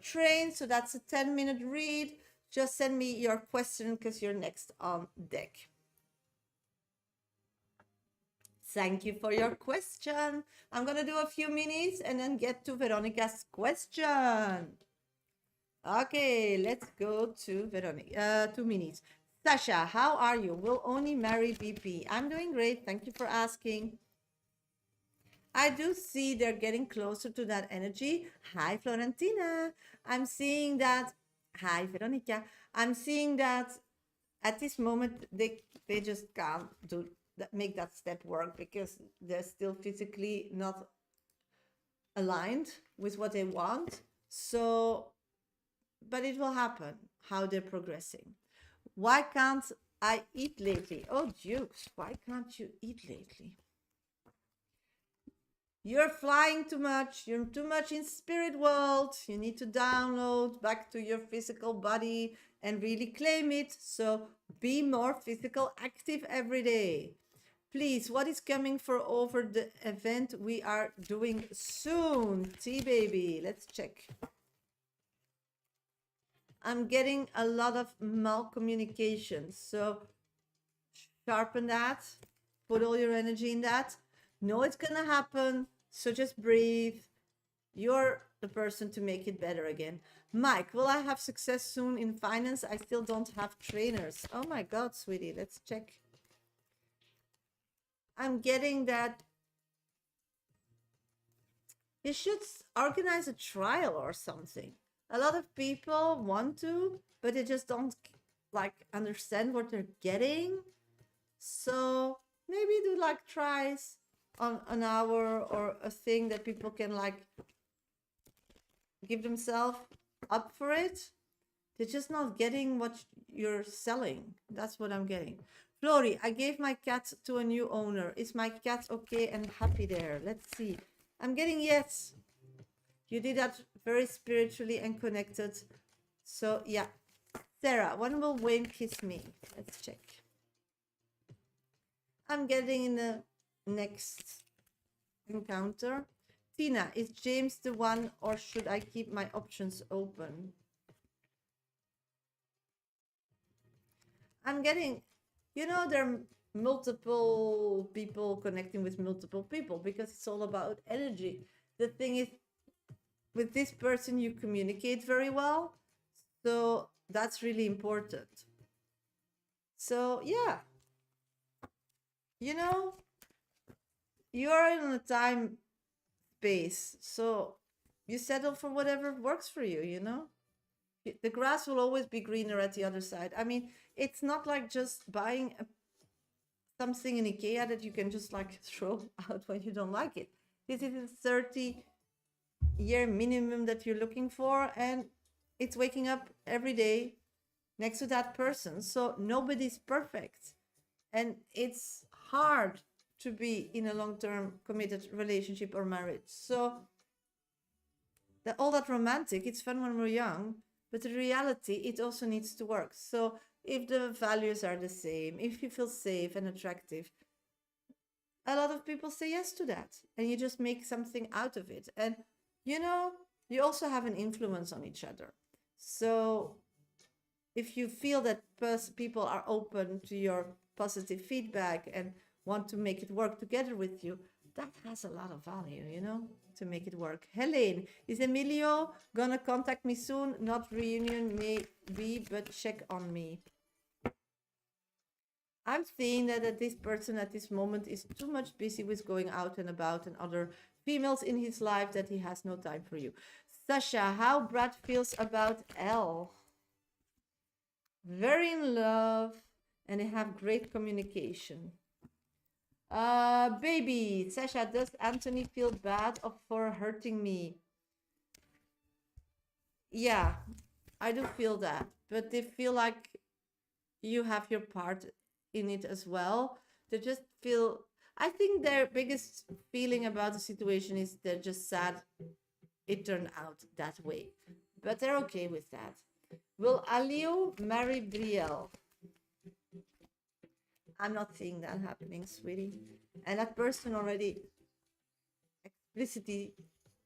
trains, so that's a 10-minute read. Just send me your question because you're next on deck. Thank you for your question. I'm going to do a few minis and then get to Veronica's question. Okay, let's go to Veronica. 2 minis. Shasha, how are you? Will only marry BP. I'm doing great. Thank you for asking. I do see they're getting closer to that energy. Hi, Florentina. I'm seeing that. Hi, Veronica. I'm seeing that at this moment they just can't do that, make that step work because they're still physically not aligned with what they want. So, but it will happen. How they're progressing. Why can't I eat lately? Oh, Dukes, why can't you eat lately? You're flying too much. You're too much in spirit world. You need to download back to your physical body and really claim it. So be more physical active every day. Please, what is coming for over the event we are doing soon? T-Baby, let's check. I'm getting a lot of malcommunication. So sharpen that. Put all your energy in that. Know it's going to happen. So just breathe. You're the person to make it better again. Mike, will I have success soon in finance? I still don't have trainers. Oh my God, sweetie, let's check. I'm getting that you should organize a trial or something. A lot of people want to, but they just don't like understand what they're getting. So maybe do like tries on an hour or a thing that people can like give themselves up for it. They're just not getting what you're selling. That's what I'm getting. Flori, I gave my cat to a new owner. Is my cat okay and happy there? Let's see. I'm getting yes. You did that very spiritually and connected. So yeah. Sarah, when will Wayne kiss me? Let's check. I'm getting in the next encounter. Tina, is James the one or should I keep my options open? I'm getting, there are multiple people connecting with multiple people because it's all about energy. The thing is, with this person, you communicate very well. So that's really important. So yeah, you are in a time space. So you settle for whatever works for you, The grass will always be greener at the other side. I mean, it's not like just buying something in IKEA that you can just like throw out when you don't like it. This is a 30-year minimum that you're looking for, and it's waking up every day next to that person. So nobody's perfect. And it's hard to be in a long-term committed relationship or marriage. So all that romantic, it's fun when we're young, but the reality, it also needs to work. So if the values are the same, if you feel safe and attractive, a lot of people say yes to that. And you just make something out of it. And, you also have an influence on each other. So if you feel that people are open to your positive feedback and want to make it work together with you, that has a lot of value, to make it work. Helene, is Emilio gonna contact me soon? Not reunion, maybe, but check on me. I'm seeing that this person at this moment is too much busy with going out and about and other females in his life that he has no time for you. Shasha, how Brad feels about Elle? Very in love, and they have great communication. Baby, Shasha, does Anthony feel bad for hurting me? Yeah, I do feel that, but they feel like you have your part in it as well. They just feel, I think their biggest feeling about the situation is they're just sad it turned out that way. But they're okay with that. Will Aliou marry Brielle? I'm not seeing that happening, sweetie. And that person already explicitly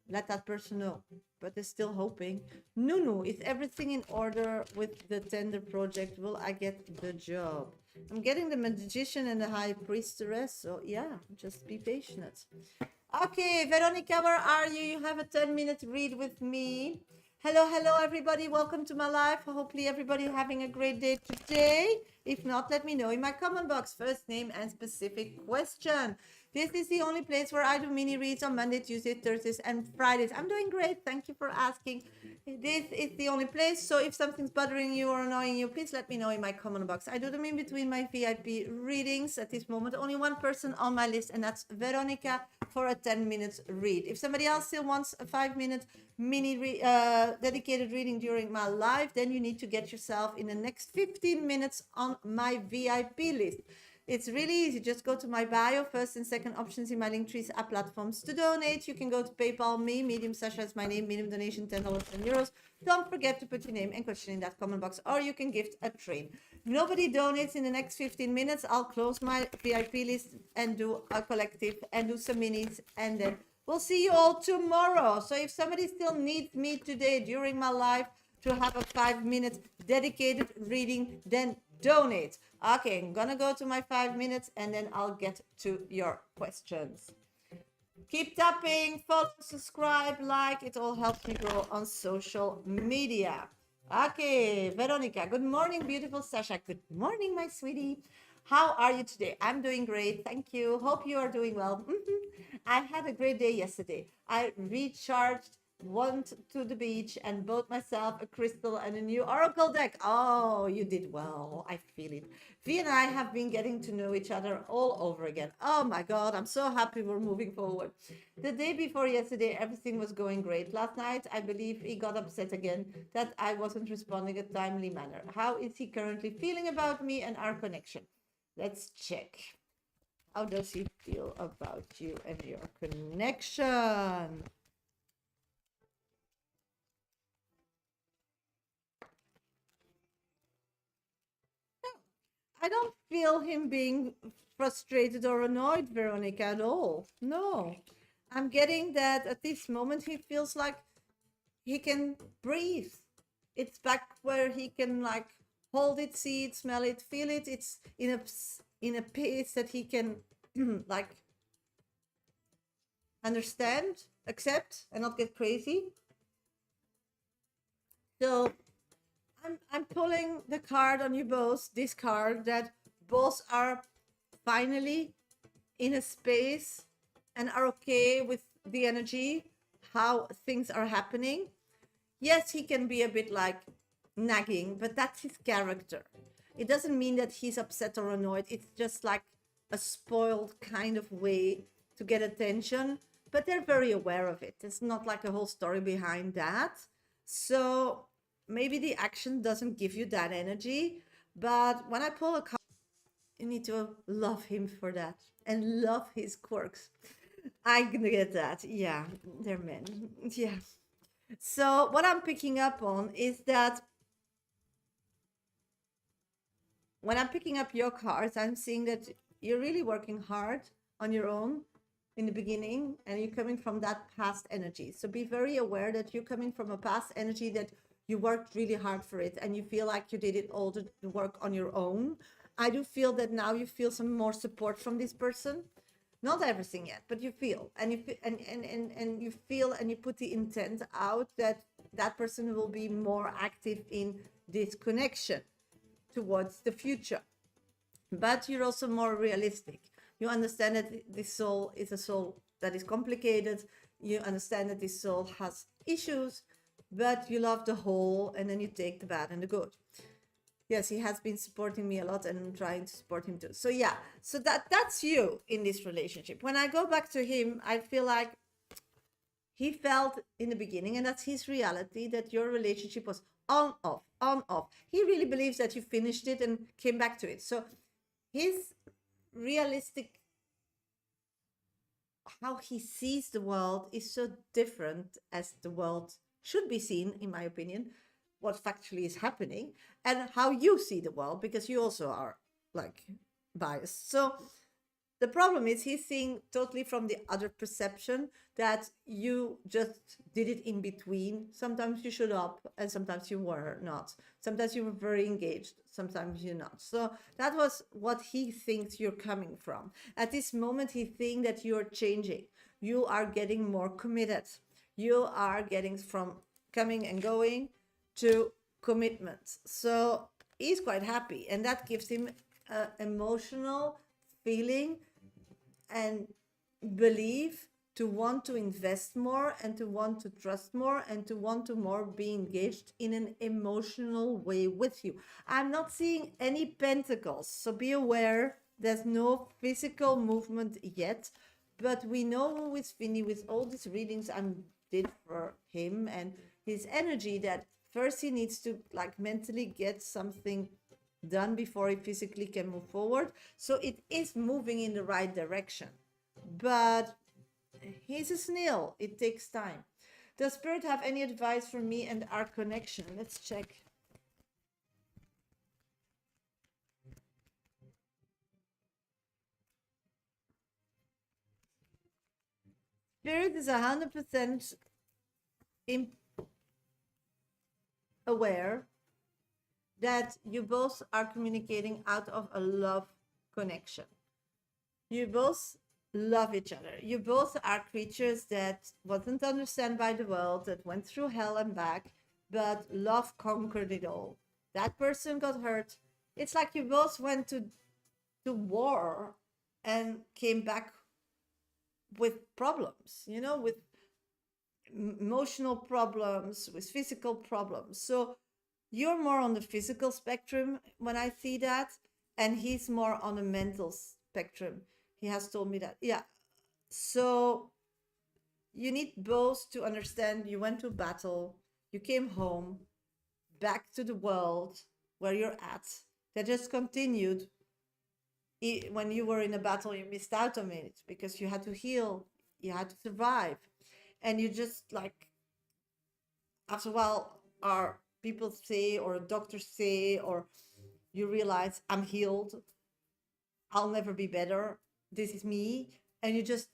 let that person know, but they're still hoping. Nunu, is everything in order with the tender project? Will I get the job? I'm getting the magician and the high priestess, so yeah, just be patient. Okay, Veronica, where are you? You have a 10-minute read with me. Hello, hello, everybody. Welcome to my live. Hopefully, everybody having a great day today. If not, let me know in my comment box. First name and specific question. This is the only place where I do mini reads on Monday, Tuesday, Thursdays, and Fridays. I'm doing great. Thank you for asking. This is the only place. So if something's bothering you or annoying you, please let me know in my comment box. I do them in between my VIP readings. At this moment, only one person on my list, and that's Veronica for a 10-minute read. If somebody else still wants a 5-minute mini dedicated reading during my live, then you need to get yourself in the next 15 minutes on my VIP list. It's really easy. Just go to my bio, first and second options in my Linktree app platforms to donate. You can go to PayPal me, Medium Shasha is my name, minimum donation $10 and euros. Don't forget to put your name and question in that comment box, or you can gift a train. Nobody donates in the next 15 minutes. I'll close my VIP list and do a collective and do some minis, and then we'll see you all tomorrow. So if somebody still needs me today during my live to have a 5-minute dedicated reading, then donate. Okay, I'm gonna go to my 5 minutes and then I'll get to your questions. Keep tapping, follow, subscribe, like. It all helps me grow on social media. Okay, Veronica, good morning, beautiful Shasha. Good morning, my sweetie. How are you today? I'm doing great, thank you. Hope you are doing well. I had a great day yesterday. I recharged, went to the beach, and bought myself a crystal and a new oracle deck. Oh, you did well. I feel it. V and I have been getting to know each other all over again. Oh my God, I'm so happy we're moving forward. The day before yesterday, everything was going great. Last night, I believe he got upset again that I wasn't responding in a timely manner. How is he currently feeling about me and our connection? Let's check. How does he feel about you and your connection? I don't feel him being frustrated or annoyed, Veronica, at all. No. I'm getting that at this moment he feels like he can breathe. It's back where he can like hold it, see it, smell it, feel it. It's in a pace that he can like understand, accept, and not get crazy. So I'm pulling the card on you both, this card, that both are finally in a space and are okay with the energy, how things are happening. Yes, he can be a bit like nagging, but that's his character. It doesn't mean that he's upset or annoyed. It's just like a spoiled kind of way to get attention, but they're very aware of it. It's not like a whole story behind that. So maybe the action doesn't give you that energy, but when I pull a card, you need to love him for that and love his quirks. I get that. Yeah, they're men. Yeah. So what I'm picking up on is that when I'm picking up your cards, I'm seeing that you're really working hard on your own in the beginning, and you're coming from that past energy. So be very aware that you're coming from a past energy that you worked really hard for it and you feel like you did it all the work on your own. I do feel that now you feel some more support from this person. Not everything yet, but you feel, and you feel, and you put the intent out that that person will be more active in this connection towards the future. But you're also more realistic. You understand that this soul is a soul that is complicated. You understand that this soul has issues, but you love the whole, and then you take the bad and the good. Yes, he has been supporting me a lot, and I'm trying to support him too. So yeah, so that's you in this relationship. When I go back to him, I feel like he felt in the beginning, and that's his reality, that your relationship was on, off, on, off. He really believes that you finished it and came back to it. So his realistic how he sees the world is so different as the world should be seen, in my opinion, what factually is happening, and how you see the world, because you also are like biased. So the problem is he's seeing totally from the other perception, that you just did it in between. Sometimes you showed up and sometimes you were not. Sometimes you were very engaged, sometimes you're not. So that was what he thinks you're coming from. At this moment, he thinks that you're changing. You are getting more committed. You are getting from coming and going to commitment. So he's quite happy, and that gives him an emotional feeling and believe to want to invest more and to want to trust more and to want to more be engaged in an emotional way with you. I'm not seeing any pentacles, so be aware there's no physical movement yet, but we know with Vinny, with all these readings I did for him and his energy, that first he needs to like mentally get something done before he physically can move forward. So it is moving in the right direction, but he's a snail. It takes time. Does Spirit have any advice for me and our connection? Let's check. Spirit is 100% aware that you both are communicating out of a love connection. You both love each other. You both are creatures that wasn't understood by the world, that went through hell and back, but love conquered it all. That person got hurt. It's like you both went to war and came back with problems, you know, with emotional problems, with physical problems. So you're more on the physical spectrum when I see that, and he's more on the mental spectrum. He has told me that. Yeah. So you need both to understand you went to battle, you came home, back to the world where you're at, that just continued. When you were in a battle, you missed out on it because you had to heal, you had to survive. And you just like, after a while, our people say, or doctors say, or you realize, I'm healed, I'll never be better, this is me, and you just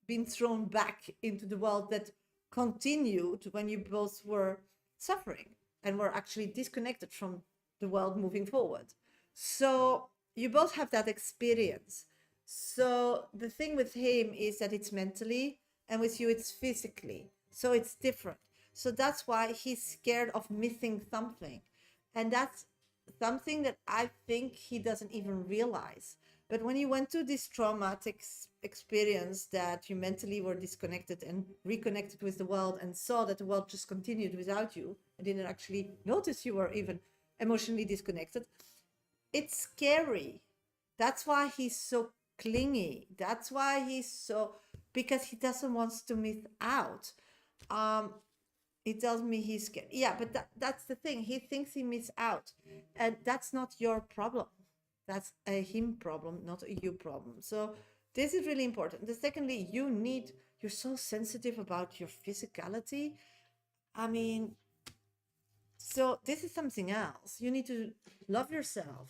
been thrown back into the world that continued when you both were suffering and were actually disconnected from the world moving forward. So you both have that experience. So the thing with him is that it's mentally, and with you it's physically. So it's different. So that's why he's scared of missing something. And that's something that I think he doesn't even realize. But when you went through this traumatic experience, that you mentally were disconnected and reconnected with the world and saw that the world just continued without you and didn't actually notice you were even emotionally disconnected, it's scary. That's why he's so clingy. That's why he's so, because he doesn't want to miss out. He tells me he's scared. Yeah, but that's the thing. He thinks he missed out. And that's not your problem. That's a him problem, not a you problem. So this is really important. The secondly, you're so sensitive about your physicality. I mean, so this is something else. You need to love yourself.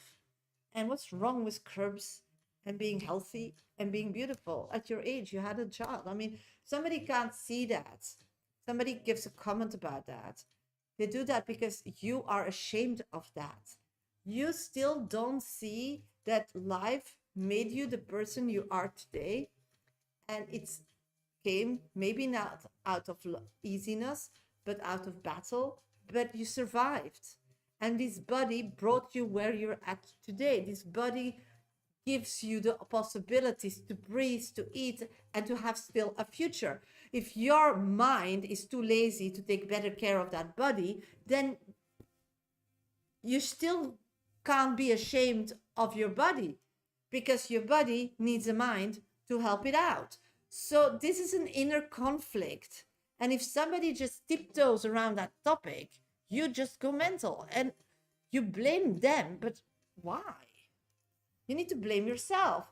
And what's wrong with curves and being healthy and being beautiful? At your age, you had a child. I mean, somebody can't see that. Somebody gives a comment about that. They do that because you are ashamed of that. You still don't see that life made you the person you are today, and it's came maybe not out of easiness but out of battle, but you survived, and this body brought you where you're at today. This body gives you the possibilities to breathe, to eat, and to have still a future. If your mind is too lazy to take better care of that body, then you still can't be ashamed of your body, because your body needs a mind to help it out. So this is an inner conflict. And if somebody just tiptoes around that topic, you just go mental and you blame them. But why? You need to blame yourself.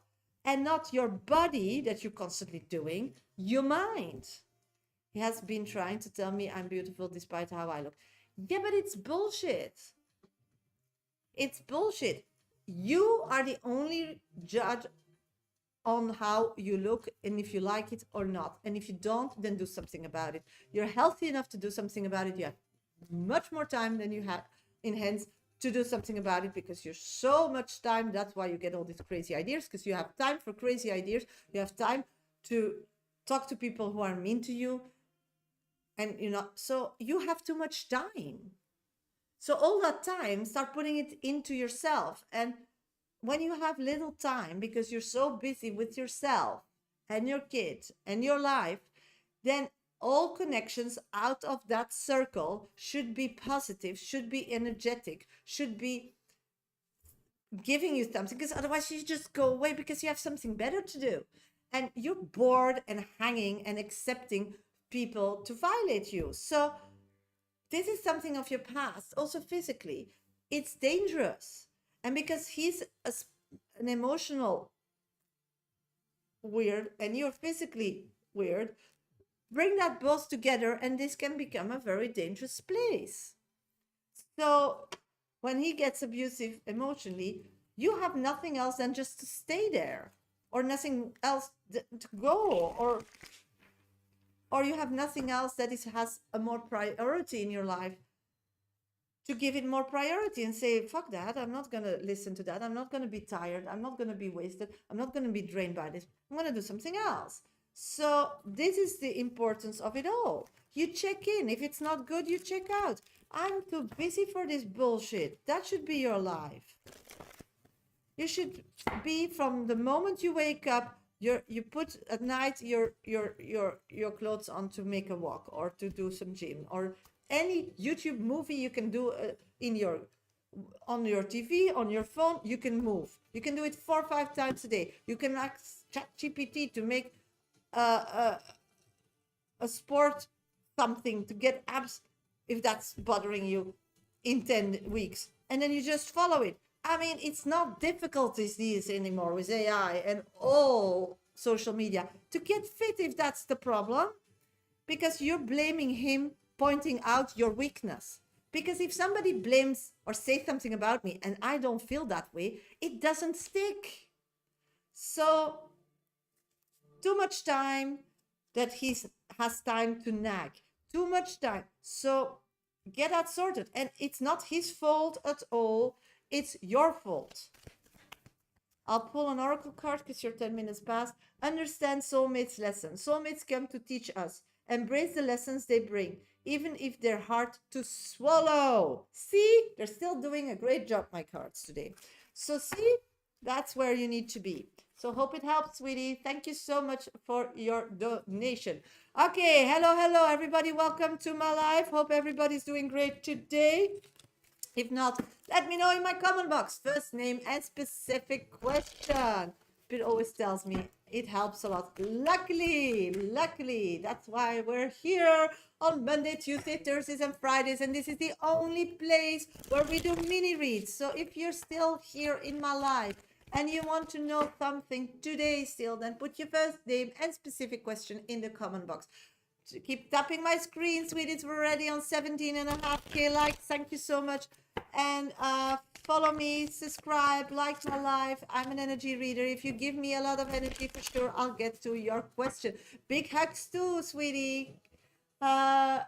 and not your body that you're constantly doing, your mind. He has been trying to tell me I'm beautiful despite how I look. Yeah, but it's bullshit. It's bullshit. You are the only judge on how you look and if you like it or not. And if you don't, then do something about it. You're healthy enough to do something about it. You have much more time than you have in hands to do something about it because you're so much time. That's why you get all these crazy ideas, because you have time for crazy ideas. You have time to talk to people who are mean to you. And so you have too much time. So all that time, start putting it into yourself. And when you have little time because you're so busy with yourself and your kids and your life, then all connections out of that circle should be positive, should be energetic, should be giving you something, because otherwise you just go away because you have something better to do. And you're bored and hanging and accepting people to violate you. So this is something of your past, also physically. It's dangerous. And because he's an emotional weird and you're physically weird, bring that both together and this can become a very dangerous place. So when he gets abusive emotionally, you have nothing else than just to stay there, or nothing else to go, or you have nothing else that has a more priority in your life to give it more priority and say, fuck that, I'm not going to listen to that. I'm not going to be tired. I'm not going to be wasted. I'm not going to be drained by this. I'm going to do something else. So this is the importance of it all. You check in. If it's not good, you check out. I'm too busy for this bullshit. That should be your life. You should be, from the moment you wake up, you put at night your clothes on to make a walk or to do some gym, or any YouTube movie you can do on your TV, on your phone. You can move. You can do it 4 or 5 times a day. You can ask ChatGPT to make a sport something to get abs if that's bothering you in 10 weeks, and then you just follow it. I mean, it's not difficult these days anymore with AI and all social media to get fit if that's the problem, because you're blaming him, pointing out your weakness. Because if somebody blames or says something about me and I don't feel that way, it doesn't stick. So too much time that he has time to nag, too much time. So get that sorted. And it's not his fault at all. It's your fault. I'll pull an oracle card because you're 10 minutes past. Understand soulmates' lessons. Soulmates come to teach us. Embrace the lessons they bring, even if they're hard to swallow. See, they're still doing a great job, my cards today. So see, that's where you need to be. So hope it helps, sweetie. Thank you so much for your donation. Okay, hello, everybody. Welcome to my life. Hope everybody's doing great today. If not, let me know in my comment box. First name and specific question. It always tells me it helps a lot. Luckily, that's why we're here on Monday, Tuesday, Thursdays, and Fridays. And this is the only place where we do mini reads. So if you're still here in my life and you want to know something today still, then put your first name and specific question in the comment box. Keep tapping my screen, sweeties. We're already on 17.5K likes. Thank you so much. And follow me, subscribe, like my life. I'm an energy reader. If you give me a lot of energy, for sure, I'll get to your question. Big hugs too, sweetie. Manangala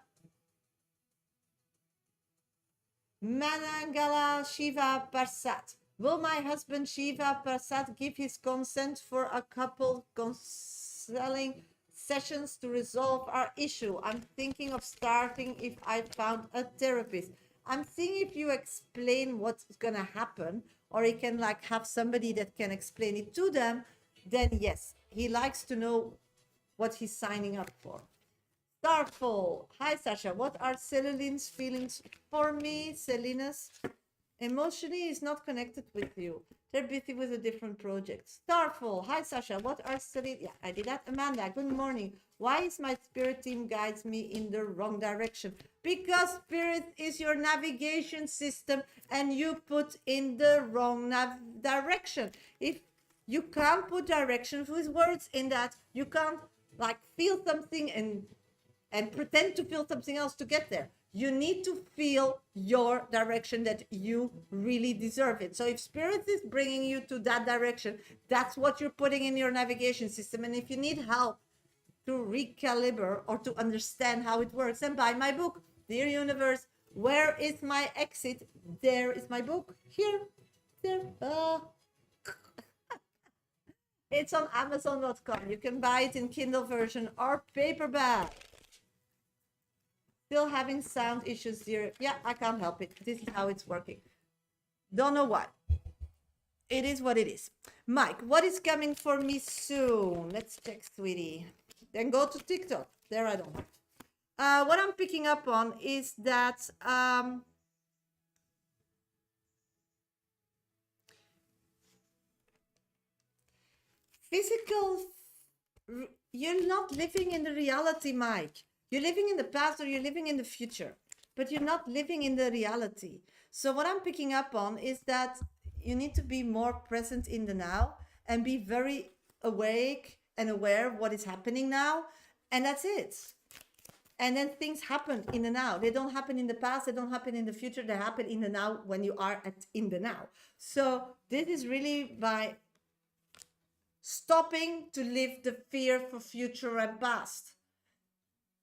Shiva Parsat. Will my husband Shiva Parsat give his consent for a couple counseling sessions to resolve our issue? I'm thinking of starting if I found a therapist. I'm seeing if you explain what's gonna happen, or he can like have somebody that can explain it to them, then yes, he likes to know what he's signing up for. Starfall. Hi, Shasha. What are Celine's feelings for me? Selena's emotionally is not connected with you. They're busy with a different project. Starfall. Hi, Shasha. What are Celine? Yeah, I did that. Amanda, good morning. Why is my spirit team guides me in the wrong direction? Because spirit is your navigation system and you put in the wrong direction. If You can't put direction with words in that. You can't like feel something and pretend to feel something else to get there. You need to feel your direction that you really deserve it. So if spirit is bringing you to that direction, that's what you're putting in your navigation system. And if you need help to recalibrate or to understand how it works, then buy my book, Dear Universe, where is my exit? There is my book. Here, there. It's on Amazon.com. You can buy it in Kindle version or paperback. Still having sound issues here. Yeah, I can't help it. This is how it's working. Don't know why. It is what it is. Mike, what is coming for me soon? Let's check, sweetie. Then go to TikTok. There I don't have. What I'm picking up on is that physical, you're not living in the reality, Mike. You're living in the past or you're living in the future, but you're not living in the reality. So what I'm picking up on is that you need to be more present in the now and be very awake and aware of what is happening now. And that's it. And then things happen in the now. They don't happen in the past. They don't happen in the future. They happen in the now when you are in the now. So this is really by stopping to live the fear for future and past.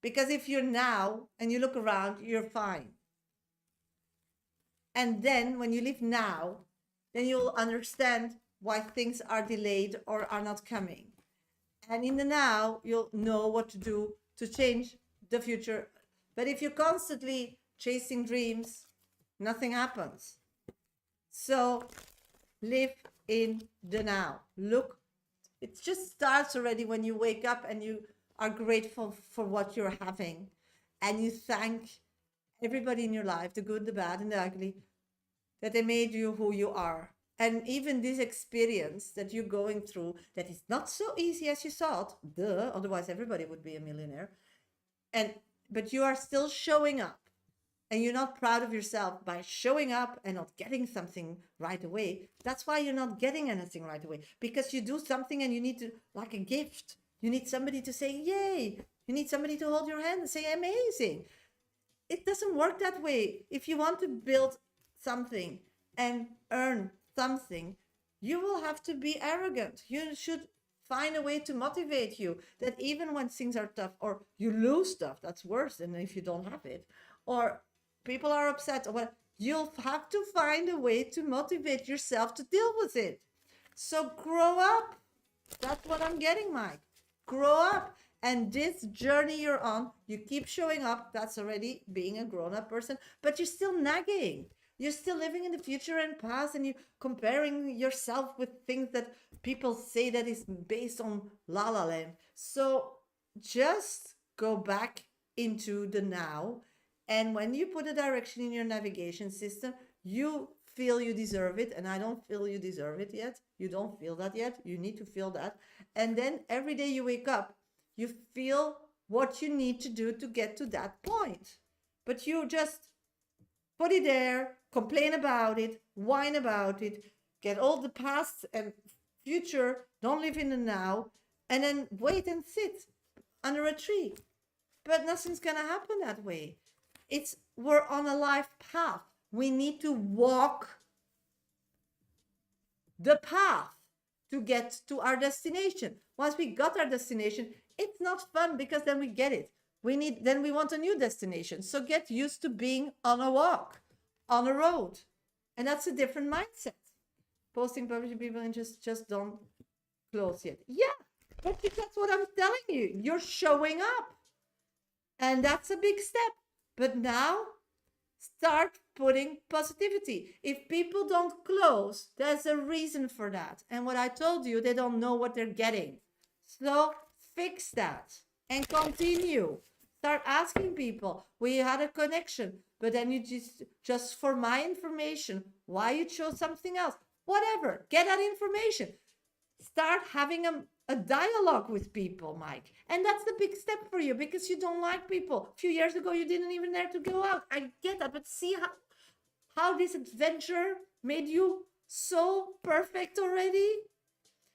Because if you're now and you look around, you're fine. And then when you live now, then you'll understand why things are delayed or are not coming. And in the now, you'll know what to do to change the future. But if you're constantly chasing dreams, nothing happens. So live in the now. Look, it just starts already when you wake up and you are grateful for what you're having. And you thank everybody in your life, the good, the bad, and the ugly, that they made you who you are. And even this experience that you're going through, that is not so easy as you thought, otherwise everybody would be a millionaire. But you are still showing up, and you're not proud of yourself by showing up and not getting something right away. That's why you're not getting anything right away, because you do something and you need to, like a gift, you need somebody to say, yay. You need somebody to hold your hand and say, amazing. It doesn't work that way. If you want to build something and earn something, you will have to be arrogant. You should find a way to motivate you, that even when things are tough or you lose stuff, that's worse than if you don't have it, or people are upset, or what, you'll have to find a way to motivate yourself to deal with it. So grow up. That's what I'm getting, Mike. Grow up. And this journey you're on, you keep showing up. That's already being a grown-up person, but you're still nagging. You're still living in the future and past, and you're comparing yourself with things that people say that is based on La La Land. So just go back into the now. And when you put a direction in your navigation system, you feel you deserve it. And I don't feel you deserve it yet. You don't feel that yet. You need to feel that. And then every day you wake up, you feel what you need to do to get to that point. But you just put it there, complain about it, whine about it, get all the past and future, don't live in the now, and then wait and sit under a tree. But nothing's gonna happen that way. We're on a life path. We need to walk the path to get to our destination. Once we got our destination, it's not fun because then we get it. Then we want a new destination. So get used to being on a walk, on a road. And that's a different mindset. Posting, publishing, people, and just don't close yet. Yeah, but that's what I'm telling you. You're showing up. And that's a big step. But now, start putting positivity. If people don't close, there's a reason for that. And what I told you, they don't know what they're getting. So fix that and continue. Start asking people. We had a connection, but then you just for my information, why you chose something else, whatever, get that information. Start having a dialogue with people, Mike. And that's the big step for you, because you don't like people. A few years ago, you didn't even dare to go out. I get that, but see how this adventure made you so perfect already?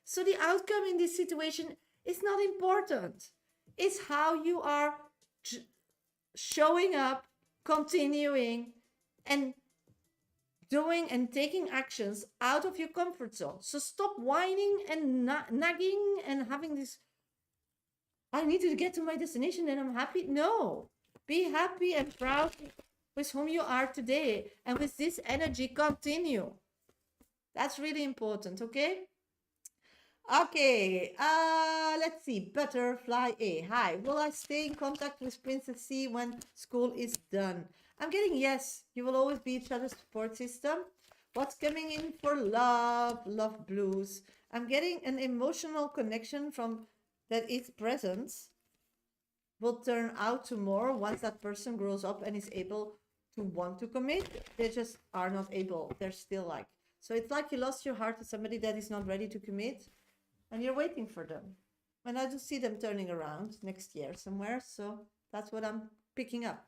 So the outcome in this situation is not important. It's how you are showing up, continuing, and doing and taking actions out of your comfort zone. So stop whining and nagging and having this, I need to get to my destination and I'm happy. No, be happy and proud with whom you are today. And with this energy, continue. That's really important, okay? Okay, let's see. Butterfly A. Hi, will I stay in contact with Princess C when school is done? I'm getting yes. You will always be each other's support system. What's coming in for love? Love blues. I'm getting an emotional connection from that its presence will turn out to more once that person grows up and is able to want to commit. They just are not able. They're still like, so it's like you lost your heart to somebody that is not ready to commit and you're waiting for them. And I just see them turning around next year somewhere. So that's what I'm picking up.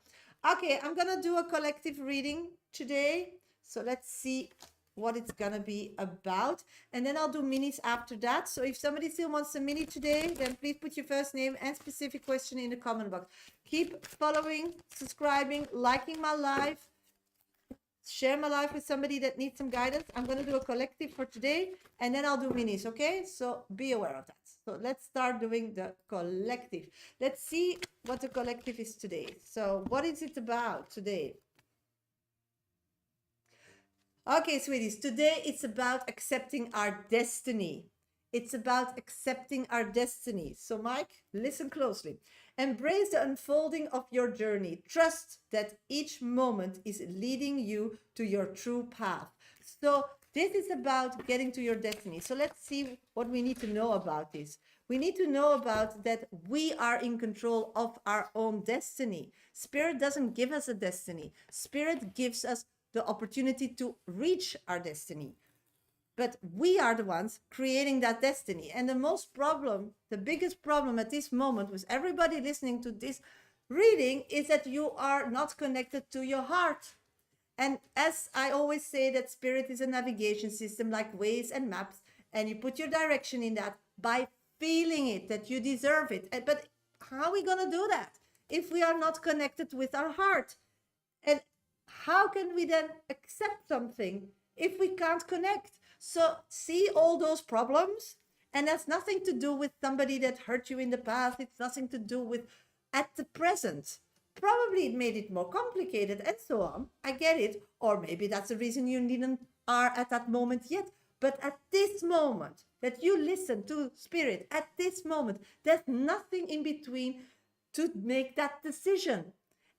Okay, I'm going to do a collective reading today. So let's see what it's going to be about. And then I'll do minis after that. So if somebody still wants a mini today, then please put your first name and specific question in the comment box. Keep following, subscribing, liking my live. Share my life with somebody that needs some guidance. I'm going to do a collective for today and then I'll do minis, okay? So be aware of that. So let's start doing the collective. Let's see what the collective is today. So what is it about today? Okay, sweeties, today it's about accepting our destiny. It's about accepting our destiny. So Mike, listen closely. Embrace the unfolding of your journey. Trust that each moment is leading you to your true path. So this is about getting to your destiny. So let's see what we need to know about this. We need to know about that we are in control of our own destiny. Spirit doesn't give us a destiny. Spirit gives us the opportunity to reach our destiny. But we are the ones creating that destiny. And the biggest problem at this moment with everybody listening to this reading is that you are not connected to your heart. And as I always say, that spirit is a navigation system like Waze and maps. And you put your direction in that by feeling it, that you deserve it. But how are we going to do that if we are not connected with our heart? And how can we then accept something if we can't connect? So see all those problems, and that's nothing to do with somebody that hurt you in the past. It's nothing to do with at the present. Probably it made it more complicated and so on. I get it. Or maybe that's the reason you didn't are at that moment yet. But at this moment that you listen to spirit, at this moment, there's nothing in between to make that decision.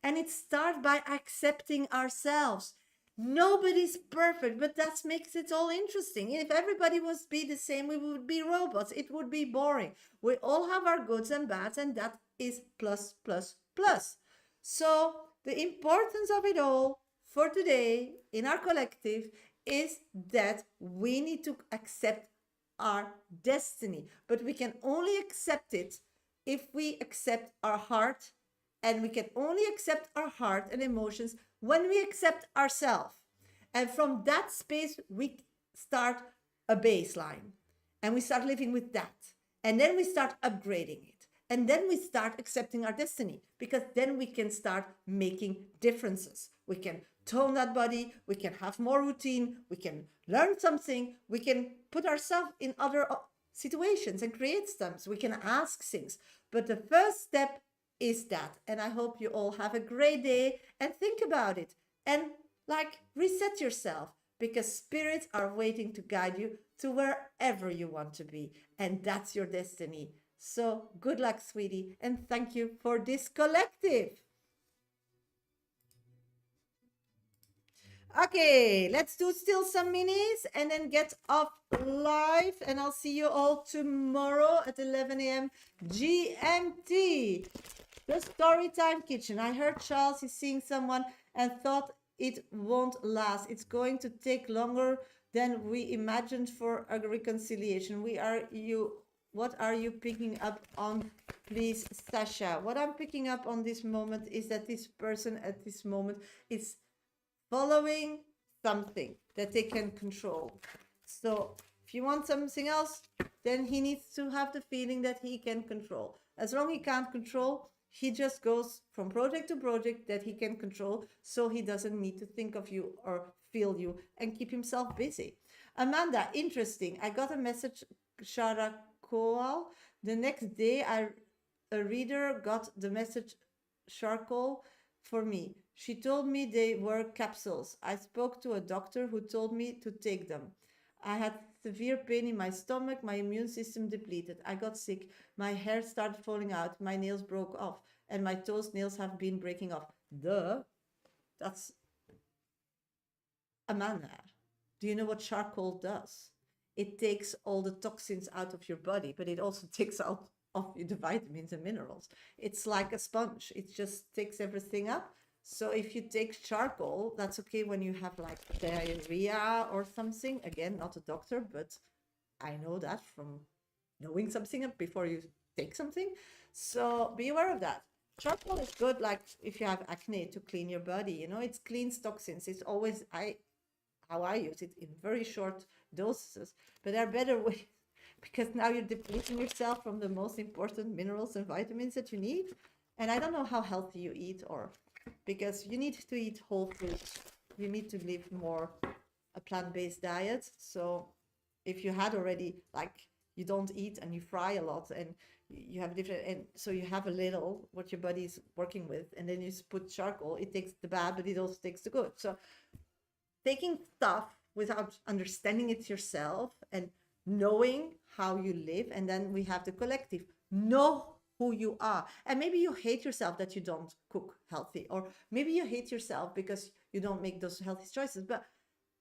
And it starts by accepting ourselves. Nobody's perfect, but that makes it all interesting. If everybody was be the same, we would be robots. It would be boring. We all have our goods and bads, and that is plus, plus, plus. So the importance of it all for today in our collective is that we need to accept our destiny. But we can only accept it if we accept our heart, and we can only accept our heart and emotions when we accept ourselves. And from that space, we start a baseline and we start living with that. And then we start upgrading it. And then we start accepting our destiny, because then we can start making differences. We can tone that body. We can have more routine. We can learn something. We can put ourselves in other situations and create stuff. We can ask things. But the first step is that. And I hope you all have a great day and think about it and reset yourself, because spirits are waiting to guide you to wherever you want to be, and that's your destiny. So good luck, sweetie, and thank you for this collective. Okay, let's do still some minis and then get off live, and I'll see you all tomorrow at 11 a.m. GMT. The Storytime Kitchen. I heard Charles is seeing someone and thought it won't last. It's going to take longer than we imagined for a reconciliation. What are you picking up on, please, Shasha? What I'm picking up on this moment is that this person at this moment is following something that they can control. So If you want something else, then he needs to have the feeling that he can control. As long as he can't control, he just goes from project to project that he can control, so he doesn't need to think of you or feel you and keep himself busy. Amanda, interesting. I got a message, Shara Koal. The next day, a reader got the message charcoal for me. She told me they were capsules. I spoke to a doctor who told me to take them. I had severe pain in my stomach, my immune system depleted. I got sick. My hair started falling out. My nails broke off, and my toes nails have been breaking off. Duh. That's Amanda. Do you know what charcoal does? It takes all the toxins out of your body, but it also takes out of the vitamins and minerals. It's like a sponge. It just takes everything up. So if you take charcoal, that's okay when you have like diarrhea or something. Again, not a doctor, but I know that from knowing something before you take something. So be aware of that. Charcoal is good, like if you have acne, to clean your body. You know, it cleans toxins. It's always how I use it in very short doses, but there are better ways because now you're depleting yourself from the most important minerals and vitamins that you need. And I don't know how healthy you eat, or because you need to eat whole foods. You need to live more a plant-based diet. So if you had already, like, you don't eat and you fry a lot and you have different, and so you have a little what your body is working with, and then you put charcoal, it takes the bad, but it also takes the good. So taking stuff without understanding it yourself and knowing how you live, and then we have the collective. Know who you are. And maybe you hate yourself that you don't cook healthy, or maybe you hate yourself because you don't make those healthy choices, but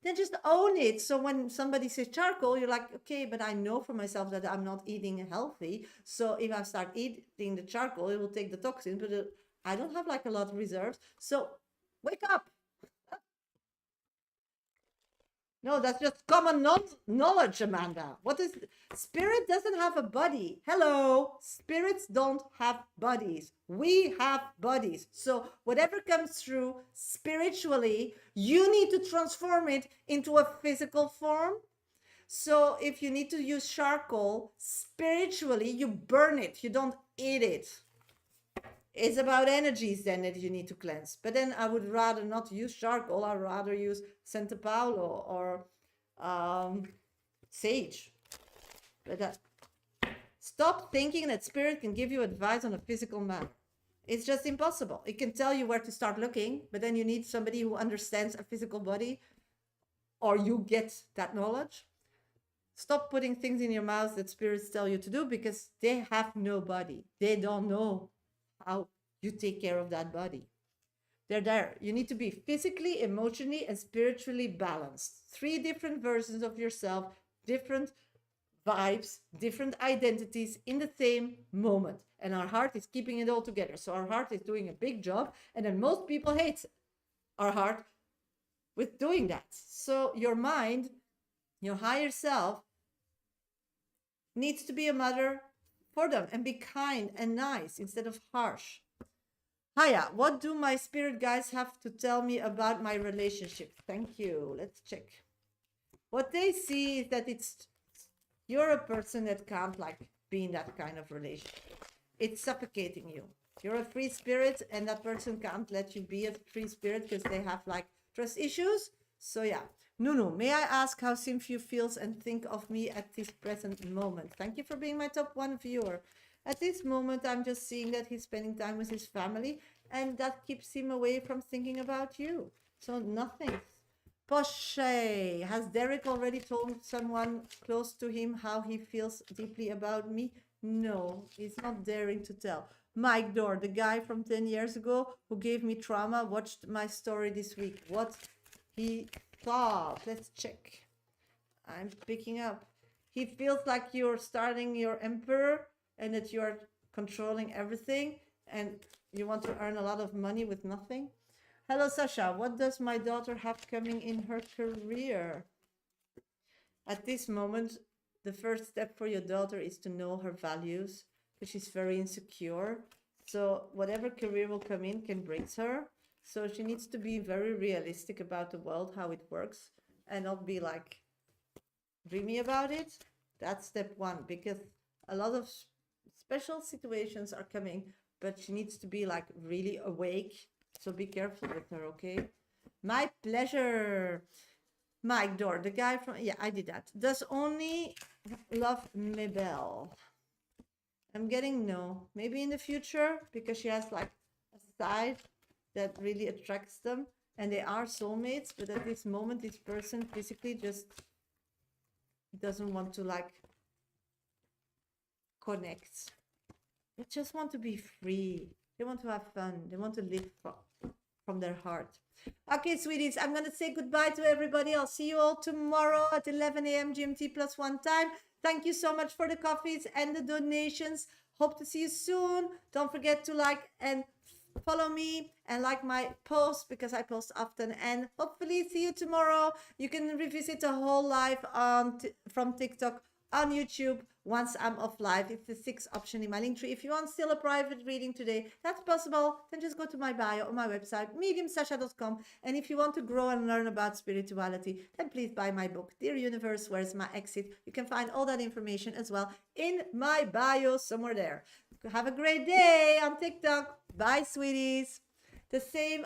then just own it. So when somebody says charcoal, you're like, okay, but I know for myself that I'm not eating healthy. So if I start eating the charcoal, it will take the toxin, but I don't have like a lot of reserves. So wake up. No, that's just common knowledge, Amanda. What is spirit doesn't have a body. Hello, spirits don't have bodies. We have bodies. So whatever comes through spiritually, you need to transform it into a physical form. So if you need to use charcoal spiritually, you burn it. You don't eat it. It's about energies then that you need to cleanse. But then I would rather not use charcoal. I'd rather use Santa Paulo or sage. But stop thinking that spirit can give you advice on a physical matter. It's just impossible. It can tell you where to start looking, but then you need somebody who understands a physical body, or you get that knowledge. Stop putting things in your mouth that spirits tell you to do, because they have no body. They don't know how you take care of that body. They're there. You need to be physically, emotionally, and spiritually balanced. 3 different versions of yourself, different vibes, different identities in the same moment. And our heart is keeping it all together. So our heart is doing a big job. And then most people hate our heart with doing that. So your mind, your higher self, needs to be a mother for them and be kind and nice instead of harsh. Hiya, what do my spirit guides have to tell me about my relationship? Thank you. Let's check. What they see is that you're a person that can't like be in that kind of relationship. It's suffocating you. You're a free spirit, and that person can't let you be a free spirit because they have like trust issues. So yeah. Nunu, may I ask how Simfu feels and think of me at this present moment? Thank you for being my top 1 viewer. At this moment, I'm just seeing that he's spending time with his family, and that keeps him away from thinking about you. So nothing. Poshe, has Derek already told someone close to him how he feels deeply about me? No, he's not daring to tell. Mike Dorr, the guy from 10 years ago who gave me trauma, watched my story this week. What he thought. Let's check. I'm picking up. He feels like you're starting your emperor and that you're controlling everything and you want to earn a lot of money with nothing. Hello, Sasha. What does my daughter have coming in her career? At this moment, the first step for your daughter is to know her values, because she's very insecure. So whatever career will come in can break her. So she needs to be very realistic about the world, how it works, and not be like dreamy about it. That's step one, because a lot of special situations are coming, but she needs to be like really awake. So be careful with her, okay? My pleasure. Mike Door, the guy from, yeah, I did that. Does only love Mabel. I'm getting no. Maybe in the future, because she has like a side that really attracts them, and they are soulmates, but at this moment, this person physically just doesn't want to like connect. They just want to be free. They want to have fun. They want to live from their heart. Okay, sweeties, I'm going to say goodbye to everybody. I'll see you all tomorrow at 11 a.m. GMT plus one time. Thank you so much for the coffees and the donations. Hope to see you soon. Don't forget to like and follow me and like my posts, because I post often, and hopefully see you tomorrow. You can revisit the whole live from TikTok on YouTube once I'm off live. It's the 6th option in my link tree. If you want still a private reading today, that's possible. Then just go to my bio on my website, mediumsasha.com. And if you want to grow and learn about spirituality, then please buy my book, Dear Universe, Where's My Exit? You can find all that information as well in my bio somewhere there. Have a great day on TikTok. Bye, sweeties. The same